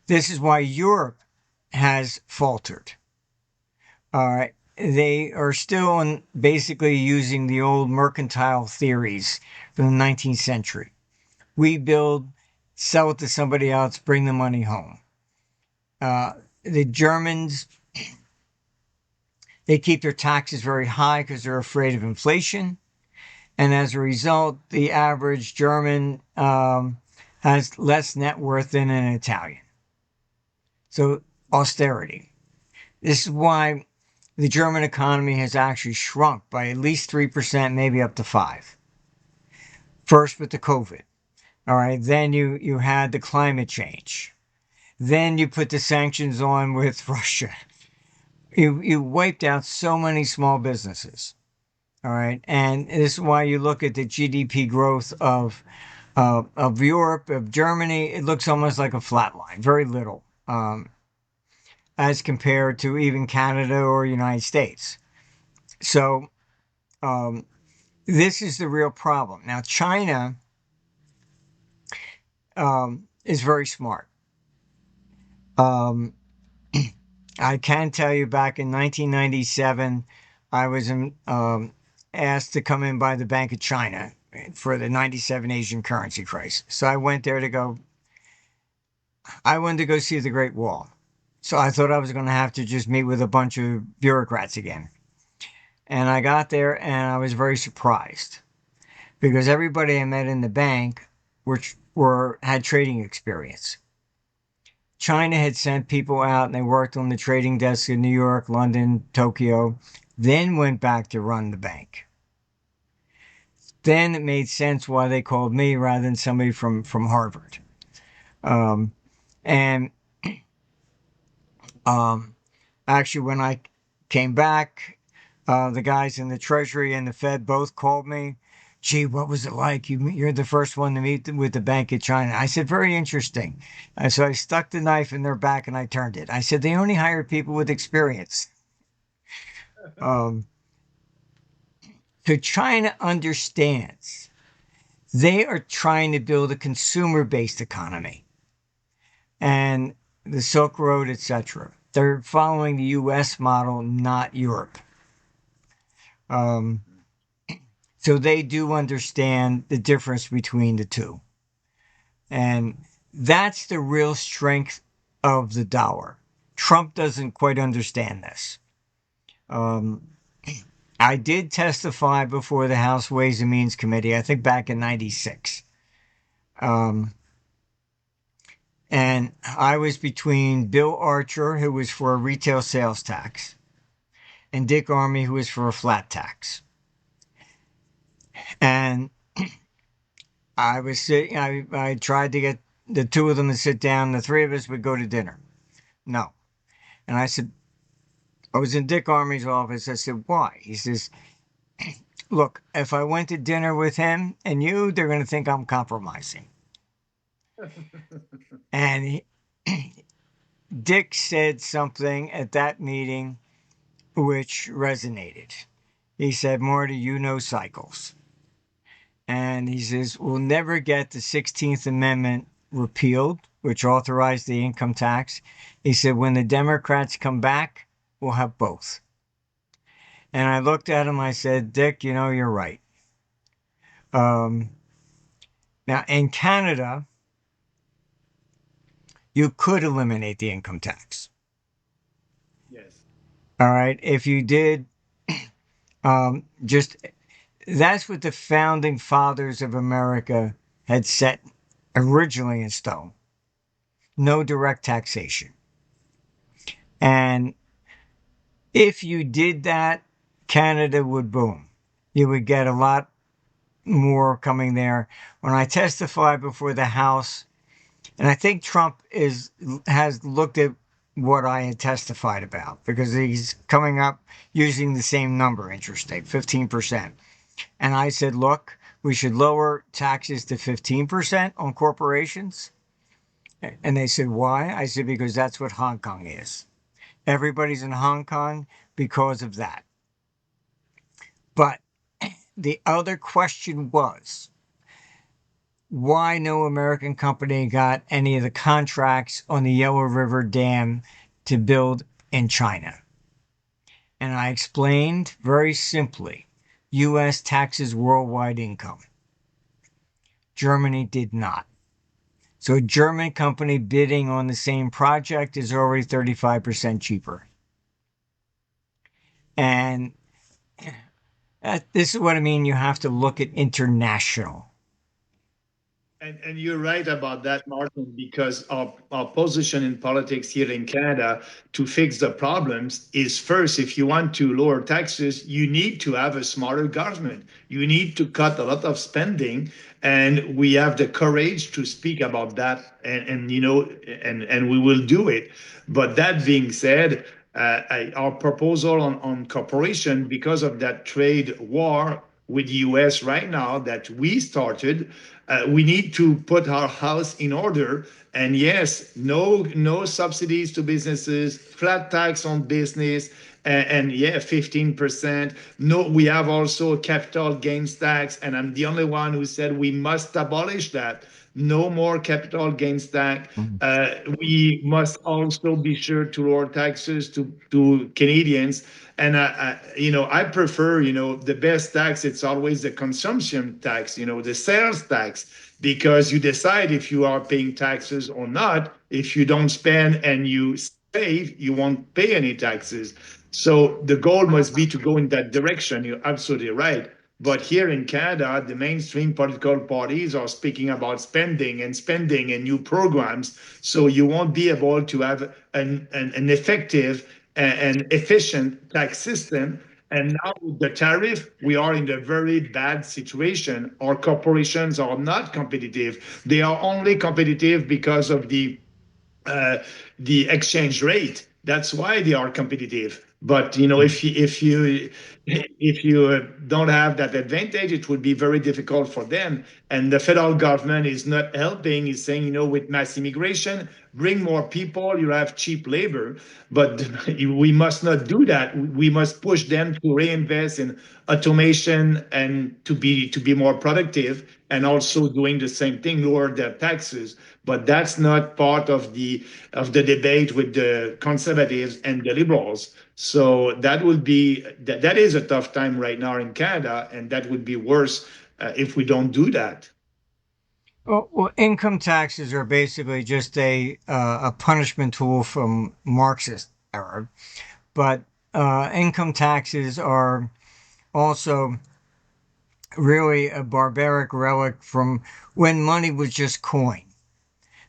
This is why Europe has faltered. All right. They are still basically using the old mercantile theories from the 19th century. We build, sell it to somebody else, bring the money home. The Germans, they keep their taxes very high because they're afraid of inflation. And as a result, the average German has less net worth than an Italian. So austerity. This is why the German economy has actually shrunk by at least 3%, maybe up to 5%. First with the COVID. All right. Then you had the climate change. Then you put the sanctions on with Russia. You wiped out so many small businesses. All right. And this is why you look at the GDP growth of Europe, of Germany. It looks almost like a flat line, very little, as compared to even Canada or United States. So this is the real problem. Now, China is very smart. I can tell you back in 1997, I was asked to come in by the Bank of China for the 97 Asian currency crisis. So I went there to go, I wanted to go see the Great Wall. So I thought I was going to have to just meet with a bunch of bureaucrats again. And I got there and I was very surprised because everybody I met in the bank were had trading experience. China had sent people out and they worked on the trading desk in New York, London, Tokyo, then went back to run the bank. Then it made sense why they called me rather than somebody from Harvard. Um, and um, Actually, when I came back, the guys in the Treasury and the Fed both called me. Gee, what was it like? You're the first one to meet with the Bank of China. I said, very interesting. So I stuck the knife in their back and I turned it. I said, they only hire people with experience. Um, so China understands. They are trying to build a consumer-based economy and the Silk Road, etc. They're following the U.S. model, not Europe. Um, so they do understand the difference between the two. And that's the real strength of the dollar. Trump doesn't quite understand this. Um, I did testify before the House Ways and Means Committee, I think back in 96. Um, and I was between Bill Archer, who was for a retail sales tax, and Dick Armey, who was for a flat tax. And I was sitting, I tried to get the two of them to sit down. The three of us would go to dinner. No. And I said, I was in Dick Armey's office. I said, why? He says, look, if I went to dinner with him and you, they're going to think I'm compromising. And Dick said something at that meeting which resonated. He said, Marty, you know cycles. And he says, we'll never get the 16th Amendment repealed, which authorized the income tax. He said, when the Democrats come back, we'll have both. And I looked at him, I said, Dick, you know, you're right. Um, Now, in Canada, you could eliminate the income tax. Yes. All right. If you did, just that's what the founding fathers of America had set originally in stone, no direct taxation. And if you did that, Canada would boom. You would get a lot more coming there. When I testified before the House, and I think Trump has looked at what I had testified about because he's coming up using the same number, interesting, 15%. And I said, look, we should lower taxes to 15% on corporations. And they said, why? I said, because that's what Hong Kong is. Everybody's in Hong Kong because of that. But the other question was, why no American company got any of the contracts on the Yellow River Dam to build in China? And I explained very simply, U.S. taxes worldwide income. Germany did not. So a German company bidding on the same project is already 35% cheaper. And this is what I mean. You have to look at international. And you're right about that, Martin, because our position in politics here in Canada to fix the problems is first, if you want to lower taxes, you need to have a smarter government. You need to cut a lot of spending, and we have the courage to speak about that, and you know, and we will do it. But that being said, our proposal on corporation, because of that trade war with the US right now that we started, We need to put our house in order. And yes, no subsidies to businesses, flat tax on business, and yeah, 15%. No, we have also a capital gains tax, and I'm the only one who said we must abolish that. No more capital gains tax. Mhm. We must also be sure to lower taxes to Canadians. And I prefer, the best tax. It's always the consumption tax, the sales tax, because you decide if you are paying taxes or not. If you don't spend and you save, you won't pay any taxes. So the goal must be to go in that direction. You're absolutely right. But here in Canada, the mainstream political parties are speaking about spending and new programs. So you won't be able to have an effective and efficient tax system. And now with the tariff, we are in a very bad situation. Our corporations are not competitive. They are only competitive because of uh, the exchange rate. That's why they are competitive. But if you don't have that advantage, it would be very difficult for them. And the federal government is not helping. Is saying, with mass immigration, bring more people. You have cheap labor, but we must not do that. We must push them to reinvest in automation and to be more productive, and also doing the same thing, lower their taxes. But that's not part of the debate with the conservatives and the liberals. So that is a tough time right now in Canada, and that would be worse if we don't do that. Well, income taxes are basically just a punishment tool from Marxist era, but income taxes are also really a barbaric relic from when money was just coin.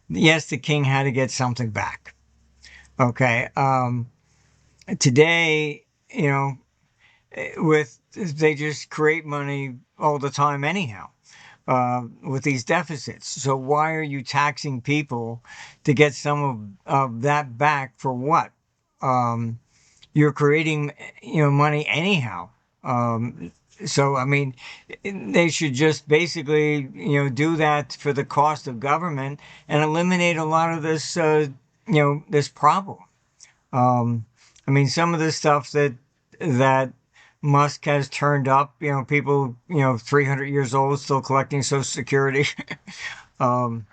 Yes, the king had to get something back. Okay. Today, with they just create money all the time anyhow. With these deficits. So why are you taxing people to get some of that back for what? You're creating, money anyhow. So I mean, they should just basically, do that for the cost of government and eliminate a lot of this, this problem. Um, I mean, some of the stuff that Musk has turned up, people, 300 years old still collecting Social Security. um,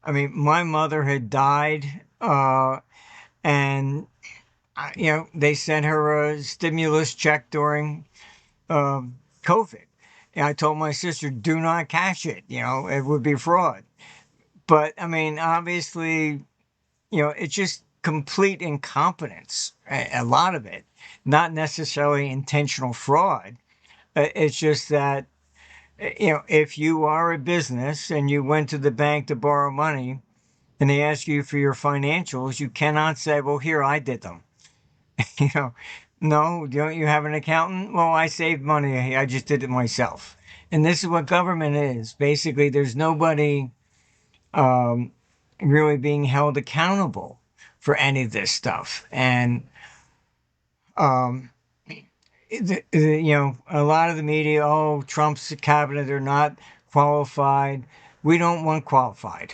I mean, my mother had died, and they sent her a stimulus check during COVID. And I told my sister, "Do not cash it. It would be fraud." But I mean, obviously, it's just complete incompetence, a lot of it, not necessarily intentional fraud. It's just that, if you are a business and you went to the bank to borrow money and they ask you for your financials, you cannot say, well, here, I did them. you know, no, don't you have an accountant? Well, I saved money. I just did it myself. And this is what government is. Basically, there's nobody um, really being held accountable for any of this stuff. And, um, a lot of the media, oh, Trump's cabinet, they're not qualified. We don't want qualified,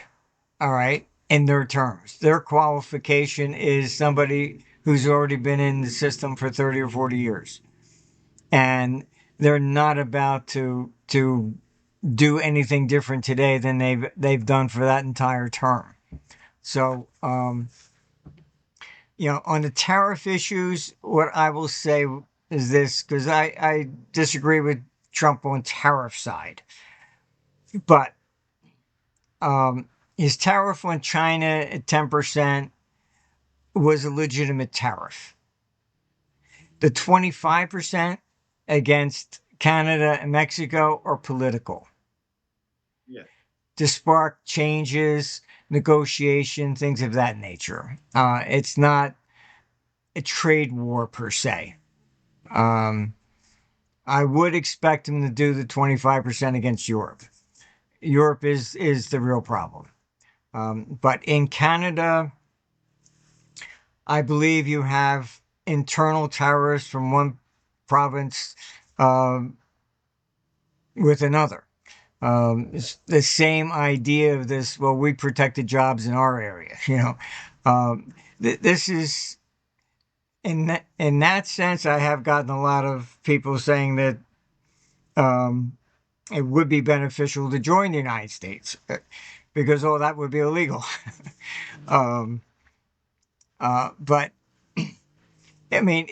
all right, in their terms. Their qualification is somebody who's already been in the system for 30 or 40 years. And they're not about to do anything different today than they've done for that entire term. So, on the tariff issues, what I will say is this, because I disagree with Trump on tariff side, but his tariff on China at 10% was a legitimate tariff. The 25% against Canada and Mexico are political Yeah. to spark changes, negotiation, things of that nature. It's not a trade war per se. Um, I would expect him to do the 25% against Europe. Europe is the real problem. But in Canada, I believe you have internal terrorists from one province um, with another. It's the same idea of this. Well, we protect the jobs in our area. This is in that sense. I have gotten a lot of people saying that um, it would be beneficial to join the United States because all that would be illegal. um, but I mean,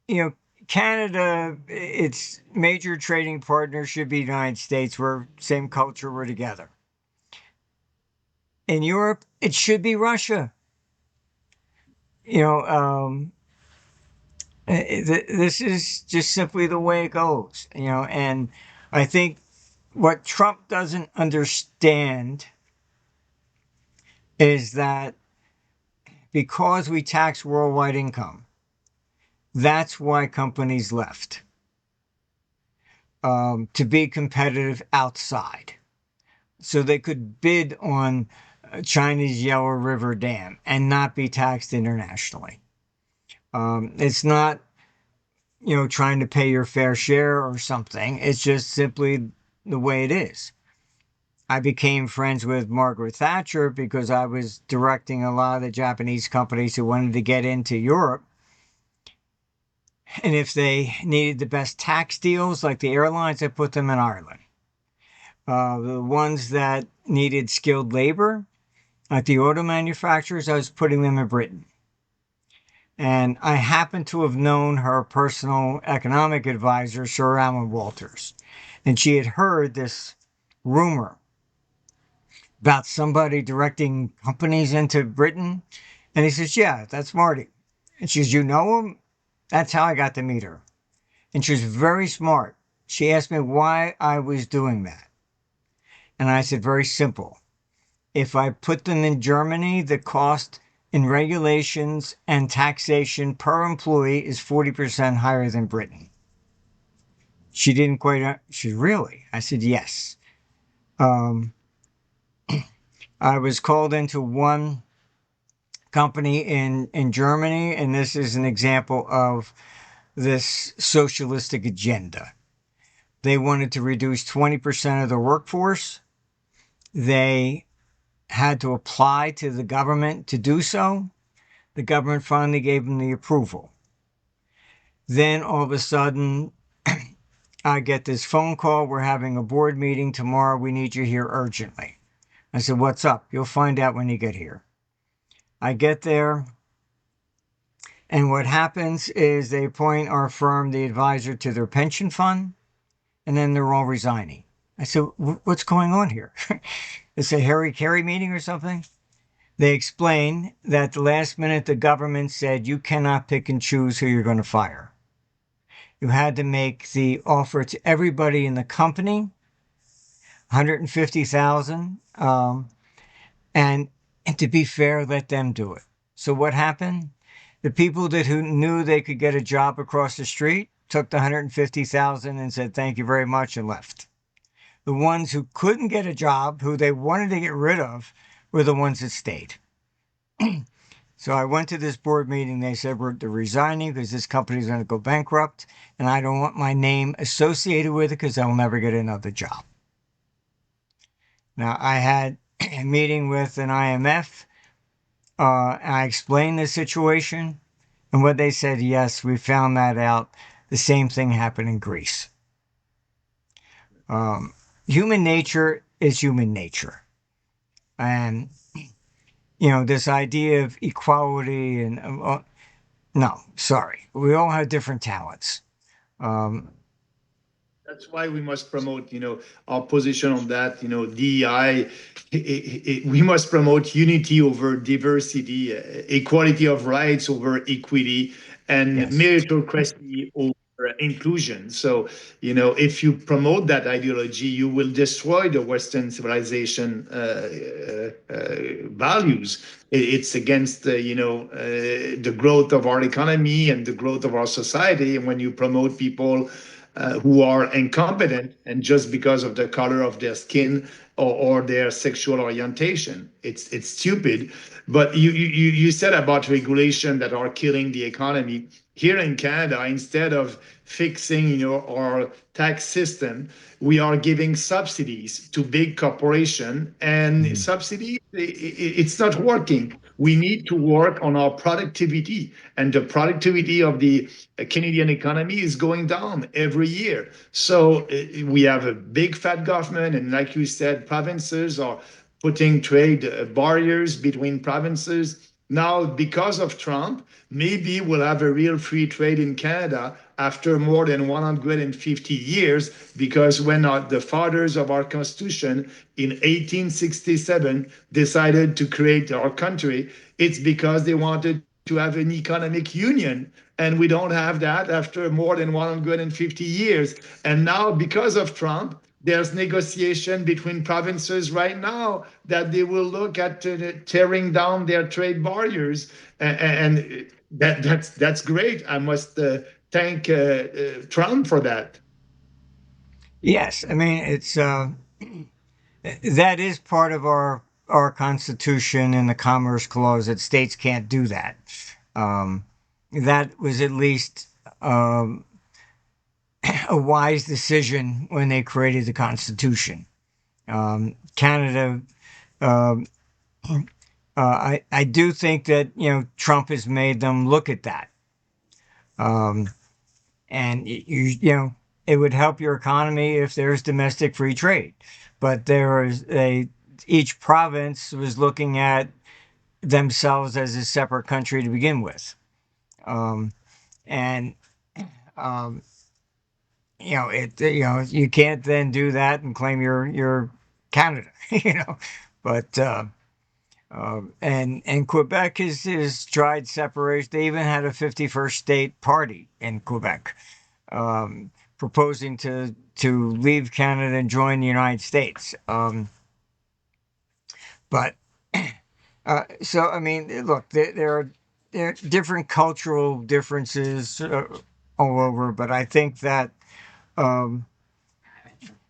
you know, Canada, its major trading partner should be the United States. We're same culture. We're together. In Europe, it should be Russia. You know, this is just simply the way it goes. And I think what Trump doesn't understand is that because we tax worldwide income, that's why companies left to be competitive outside. So they could bid on China's Yellow River Dam and not be taxed internationally. It's not, trying to pay your fair share or something. It's just simply the way it is. I became friends with Margaret Thatcher because I was directing a lot of the Japanese companies who wanted to get into Europe. And if they needed the best tax deals, like the airlines, I put them in Ireland. The ones that needed skilled labor, like the auto manufacturers, I was putting them in Britain. And I happen to have known her personal economic advisor, Sir Alan Walters. And she had heard this rumor about somebody directing companies into Britain. And he says, yeah, that's Marty. And she says, you know him? That's how I got to meet her. And she was very smart. She asked me why I was doing that. And I said, very simple. If I put them in Germany, the cost in regulations and taxation per employee is 40% higher than Britain. She didn't quite, she really? I said, yes. I was called into one company in Germany, and this is an example of this socialistic agenda. They wanted to reduce 20% of their workforce. They had to apply to the government to do so. The government finally gave them the approval. Then all of a sudden, I get this phone call. We're having a board meeting tomorrow. We need you here urgently. I said, what's up? You'll find out when you get here. I get there, and what happens is they appoint our firm, the advisor, to their pension fund, and then they're all resigning. I said, what's going on here? It's a Harry Carey meeting or something? They explain that at the last minute the government said you cannot pick and choose who you're going to fire. You had to make the offer to everybody in the company, 150,000, and to be fair, let them do it. So what happened? The people who knew they could get a job across the street took the 150,000 and said thank you very much and left. The ones who couldn't get a job, who they wanted to get rid of, were the ones that stayed. So I went to this board meeting. They said they're resigning because this company is going to go bankrupt, and I don't want my name associated with it because I'll never get another job. Now, I had a meeting with an IMF. I explained the situation, and what they said, yes, we found that out. The same thing happened in Greece. Human nature is human nature. And, this idea of equality and no, sorry. We all have different talents. That's why we must promote, our position on that, DEI. We must promote unity over diversity, equality of rights over equity, and Yes. meritocracy over inclusion. So, if you promote that ideology, you will destroy the Western civilization values. It's against, the growth of our economy and the growth of our society. And when you promote people who are incompetent and just because of the color of their skin or their sexual orientation. It's stupid. But you said about regulation that are killing the economy. Here in Canada, instead of fixing our tax system, we are giving subsidies to big corporation, and subsidy it's not working. We need to work on our productivity, and the productivity of the Canadian economy is going down every year. So we have a big fat government, and like you said, provinces are putting trade barriers between provinces. Now, because of Trump, maybe we'll have a real free trade in Canada after more than 150 years, because when the fathers of our Constitution in 1867 decided to create our country, it's because they wanted to have an economic union. And we don't have that after more than 150 years. And now, because of Trump, there's negotiation between provinces right now that they will look at tearing down their trade barriers, and that's great. I must thank Trump for that. Yes, I mean it's that is part of our Constitution and the Commerce Clause that states can't do that. Um, that was at least um, a wise decision when they created the Constitution. Canada, um, I do think that Trump has made them look at that, um, and it would help your economy if there's domestic free trade, but there is a each province was looking at themselves as a separate country to begin with, and um, you can't then do that and claim you're Canada, but. And Quebec has tried separation. They even had a 51st state party in Quebec, proposing to leave Canada and join the United States. But so I mean, look, there are different cultural differences all over, but um,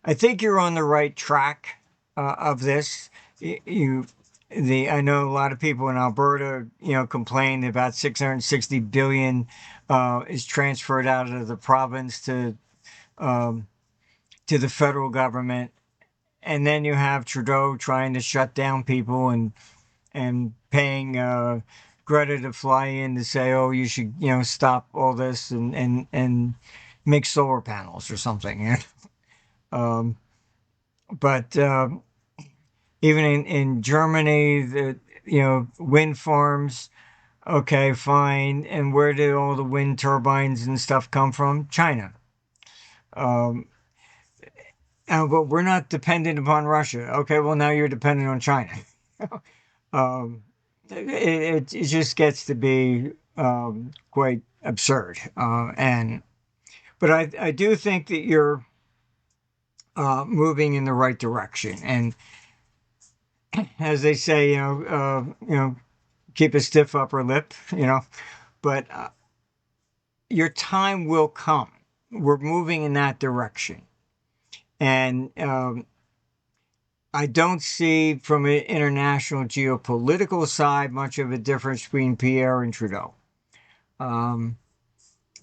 I think you're on the right track of this. You the I know a lot of people in Alberta, complain about 660 billion is transferred out of the province um, to the federal government, and then you have Trudeau trying to shut down people and paying Greta to fly in to say, oh, you should stop all this and make solar panels or something. Um, but even in Germany, the wind farms. Okay, fine. And where did all the wind turbines and stuff come from? China. Um, but we're not dependent upon Russia. Okay, well now you're dependent on China. um, it just gets to be quite absurd. But I do think that you're moving in the right direction. And as they say, keep a stiff upper lip. But your time will come. We're moving in that direction. And I don't see from an international geopolitical side much of a difference between Pierre and Trudeau. Um,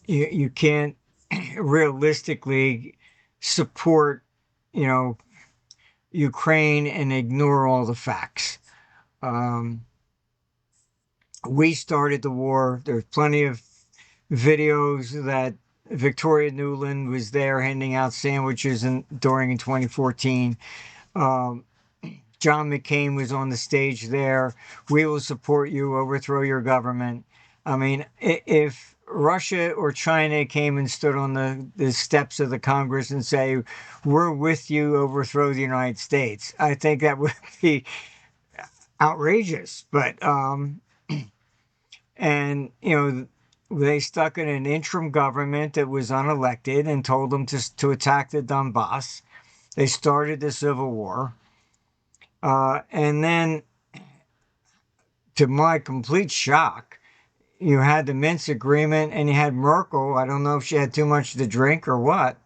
you can't realistically support, you know, Ukraine and ignore all the facts. Um, we started the war. There's plenty of videos that Victoria Nuland was there handing out sandwiches during in 2014. Um, John McCain was on the stage there. We will support you, overthrow your government. I mean, if Russia or China came and stood on the steps of the Congress and say, we're with you, overthrow the United States, I think that would be outrageous. But, and, they stuck in an interim government that was unelected and told them to attack the Donbass. They started the civil war. And then, to my complete shock, you had the Minsk agreement and you had Merkel. I don't know if she had too much to drink or what,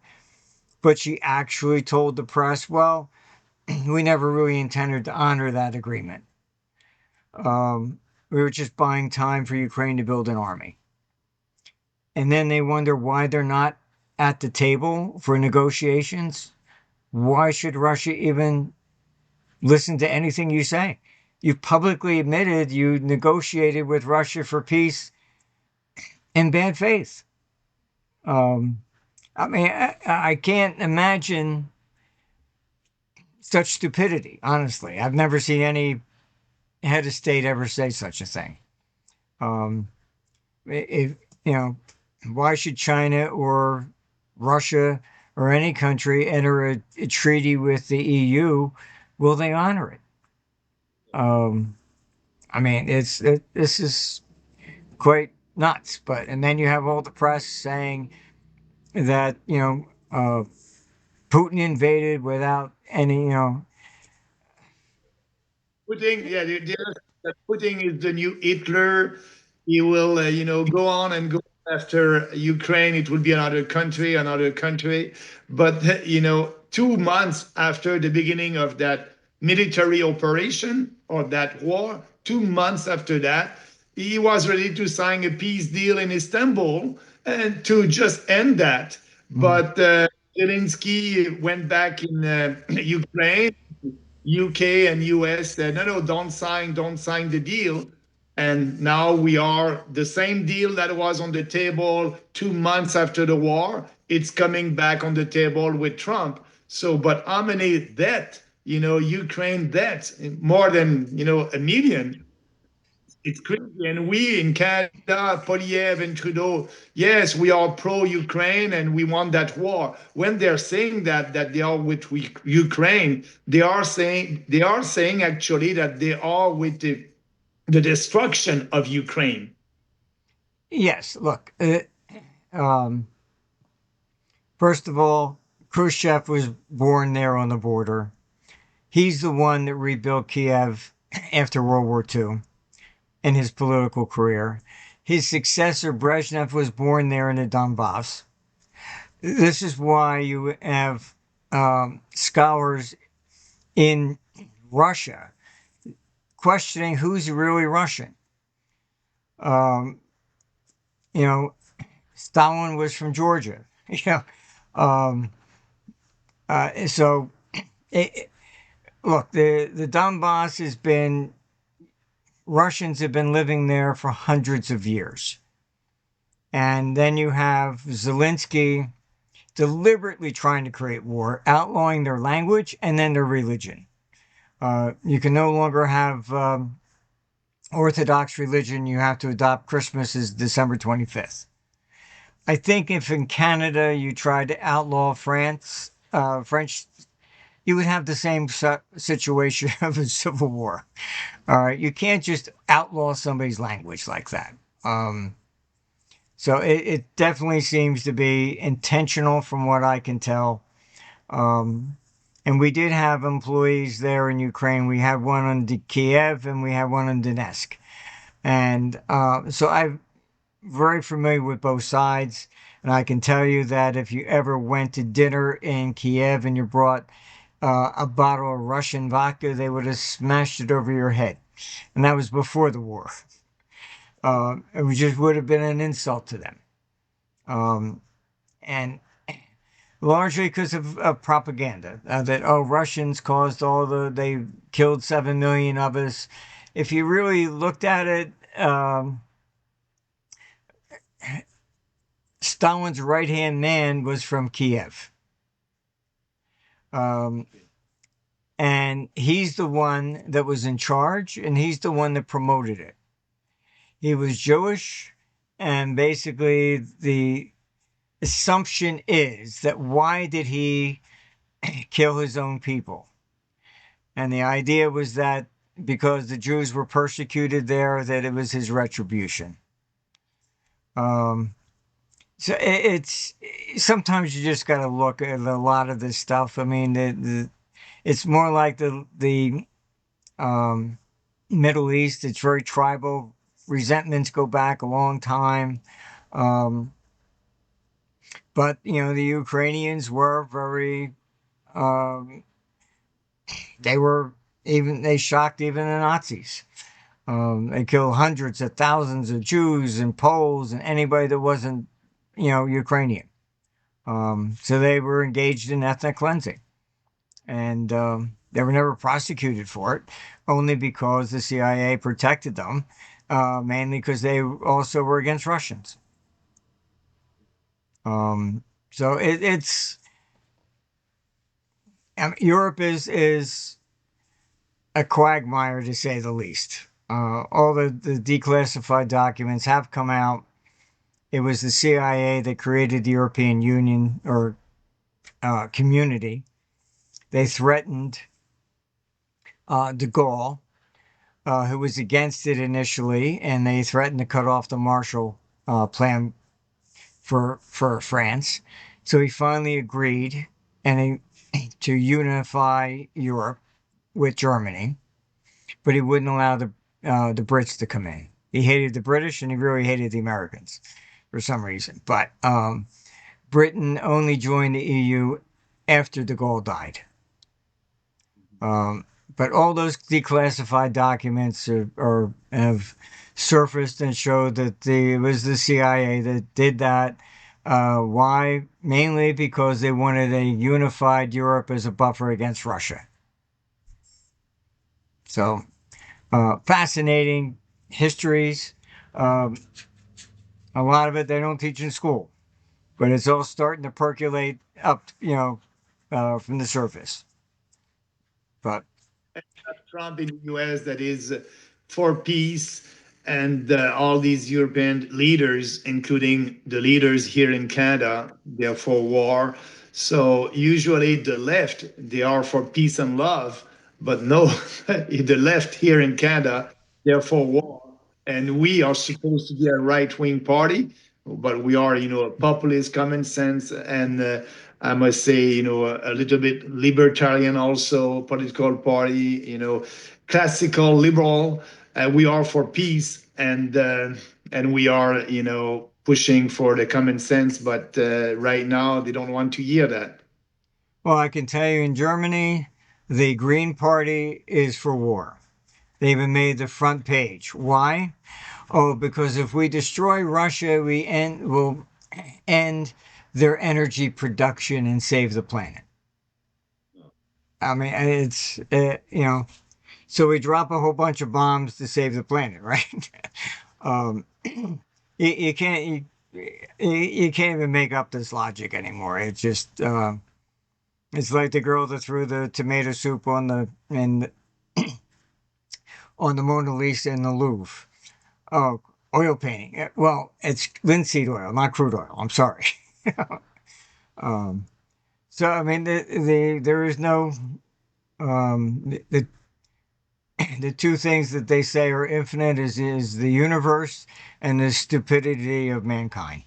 but she actually told the press, well, we never really intended to honor that agreement. We were just buying time for Ukraine to build an army. And then they wonder why they're not at the table for negotiations. Why should Russia even listen to anything you say? You publicly admitted you negotiated with Russia for peace in bad faith. Um, I mean, I can't imagine such stupidity, honestly. I've never seen any head of state ever say such a thing. Um, if, you know, why should China or Russia or any country enter a treaty with the EU? Will they honor it? Um, I mean, this is quite nuts. But and then you have all the press saying that Putin invaded without any Putin, yeah, Putin is the new Hitler. He will, go on and go after Ukraine. It will be another country, another country. But 2 months after the beginning of that military operation or that war, 2 months after that, he was ready to sign a peace deal in Istanbul and to just end that. Mm. But Zelensky went back in Ukraine. UK and US said, no, no, don't sign the deal. And now we are the same deal that was on the table 2 months after the war. It's coming back on the table with Trump. So, but how many debt, Ukraine debt, more than, a million. It's crazy. And we in Canada, Poliev and Trudeau, yes, we are pro-Ukraine and we want that war. When they're saying that they are with Ukraine, they are saying actually that they are with the destruction of Ukraine. Yes, look. Um, First of all, Khrushchev was born there on the border. He's the one that rebuilt Kiev after World War II in his political career. His successor, Brezhnev, was born there in the Donbass. This is why you have scholars in Russia questioning who's really Russian. Um, you know, Stalin was from Georgia. You know, um, so it, look, the Donbass has been Russians have been living there for hundreds of years. And then you have Zelensky deliberately trying to create war, outlawing their language and then their religion. You can no longer have Orthodox religion. You have to adopt Christmas as December 25th. I think if in Canada you tried to outlaw French, you would have the same situation of a civil war. All right, you can't just outlaw somebody's language like that. So it definitely seems to be intentional from what I can tell. Um, and we did have employees there in Ukraine. We had one in Kiev and we had one in Donetsk. And so I'm very familiar with both sides. And I can tell you that if you ever went to dinner in Kiev and you brought a bottle of Russian vodka, they would have smashed it over your head. And that was before the war. It just would have been an insult to them. Um, and largely because of propaganda that, oh, Russians caused they killed 7 million of us. If you really looked at it, Stalin's right hand man was from Kiev. Um, and he's the one that was in charge and he's the one that promoted it. He was Jewish, and basically the assumption is that why did he kill his own people? And the idea was that because the Jews were persecuted there, that it was his retribution. Um, so it's sometimes you just got to look at a lot of this stuff. I mean, it's more like the um, Middle East. It's very tribal. Resentments go back a long time. Um, But the Ukrainians were very. Um, they were even they shocked even the Nazis. They killed hundreds of thousands of Jews and Poles and anybody that wasn't, Ukrainian. So they were engaged in ethnic cleansing, and they were never prosecuted for it, only because the CIA protected them, mainly because they also were against Russians. So it's Europe is a quagmire to say the least. All the declassified documents have come out. It was the CIA that created the European Union or community. They threatened de Gaulle, who was against it initially, and they threatened to cut off the Marshall Plan for France. So he finally agreed and to unify Europe with Germany, but he wouldn't allow the Brits to come in. He hated the British and he really hated the Americans for some reason. But Britain only joined the EU after de Gaulle died. Um, but all those declassified documents have surfaced and showed that it was the CIA that did that. Why? Mainly because they wanted a unified Europe as a buffer against Russia. So fascinating histories. Um, a lot of it they don't teach in school, but it's all starting to percolate up, from the surface. But Trump in the US that is for peace, and all these European leaders, including the leaders here in Canada, they're for war. So usually the left, they are for peace and love, but no, the left here in Canada, they're for war. And we are supposed to be a right-wing party, but we are, a populist, common sense, and I must say, a little bit libertarian also political party, classical liberal. We are for peace, and we are, pushing for the common sense. But right now, they don't want to hear that. well, I can tell you in Germany, the Green Party is for war. They even made the front page. Why? Oh, because if we destroy Russia, will end their energy production and save the planet. I mean, it's so we drop a whole bunch of bombs to save the planet, right? um, you can't you can't even make up this logic anymore. It's just it's like the girl that threw the tomato soup on the Mona Lisa in the Louvre. Oh, oil painting. Well, it's linseed oil, not crude oil. I'm sorry. um, so I mean, there is no the two things that they say are infinite is the universe and the stupidity of mankind.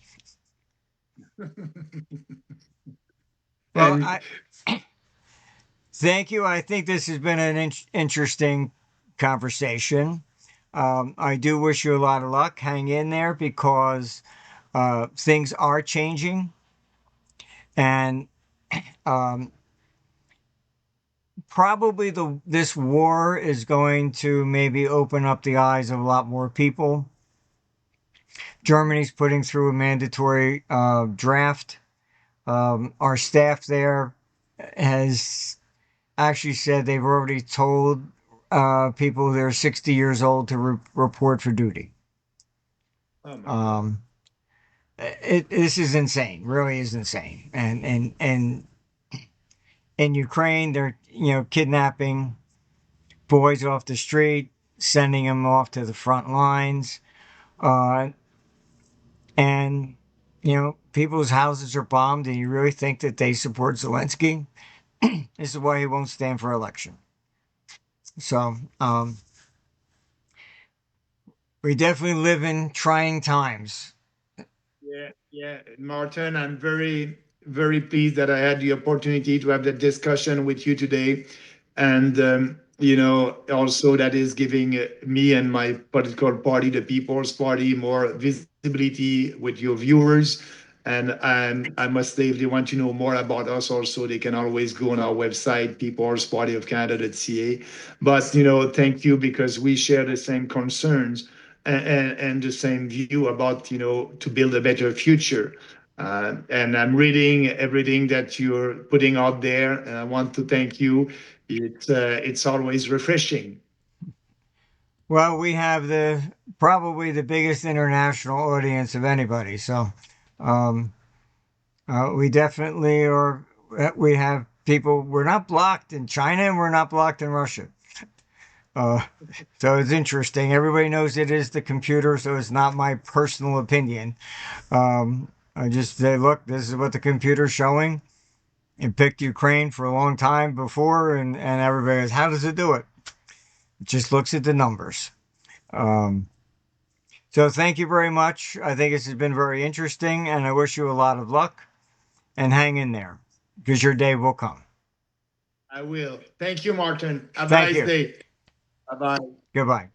Well, And I thank you. I think this has been an interesting conversation. I do wish you a lot of luck. Hang in there because things are changing, and um, probably this war is going to maybe open up the eyes of a lot more people. Germany's putting through a mandatory draft. Our staff there has actually said they've already told people that are 60 years old to report for duty. oh my God. Um, this is insane, really is insane. And in Ukraine, they're kidnapping boys off the street, sending them off to the front lines, uh, and people's houses are bombed. And you really think that they support Zelensky? This is why he won't stand for election. So we definitely live in trying times. Yeah, yeah, Martin, I'm very, very pleased that I had the opportunity to have that discussion with you today. And, also that is giving me and my political party, the People's Party, more visibility with your viewers. And I must say, if they want to know more about us, also they can always go on our website, peoplespartyofcanada.ca. But thank you, because we share the same concerns and the same view about to build a better future. And I'm reading everything that you're putting out there, and I want to thank you. It's always refreshing. Well, we have the probably the biggest international audience of anybody. So um, we definitely are. We have people. We're not blocked in China, and we're not blocked in Russia. Uh, so it's interesting. Everybody knows it is the computer, so it's not my personal opinion. I just say, look, this is what the computer's showing. It picked Ukraine for a long time before, and everybody goes, how does it do it? It just looks at the numbers. Um, so thank you very much. I think this has been very interesting, and I wish you a lot of luck and hang in there because your day will come. I will. Thank you, Martin. Have a Thank nice you. day. Bye bye. Goodbye.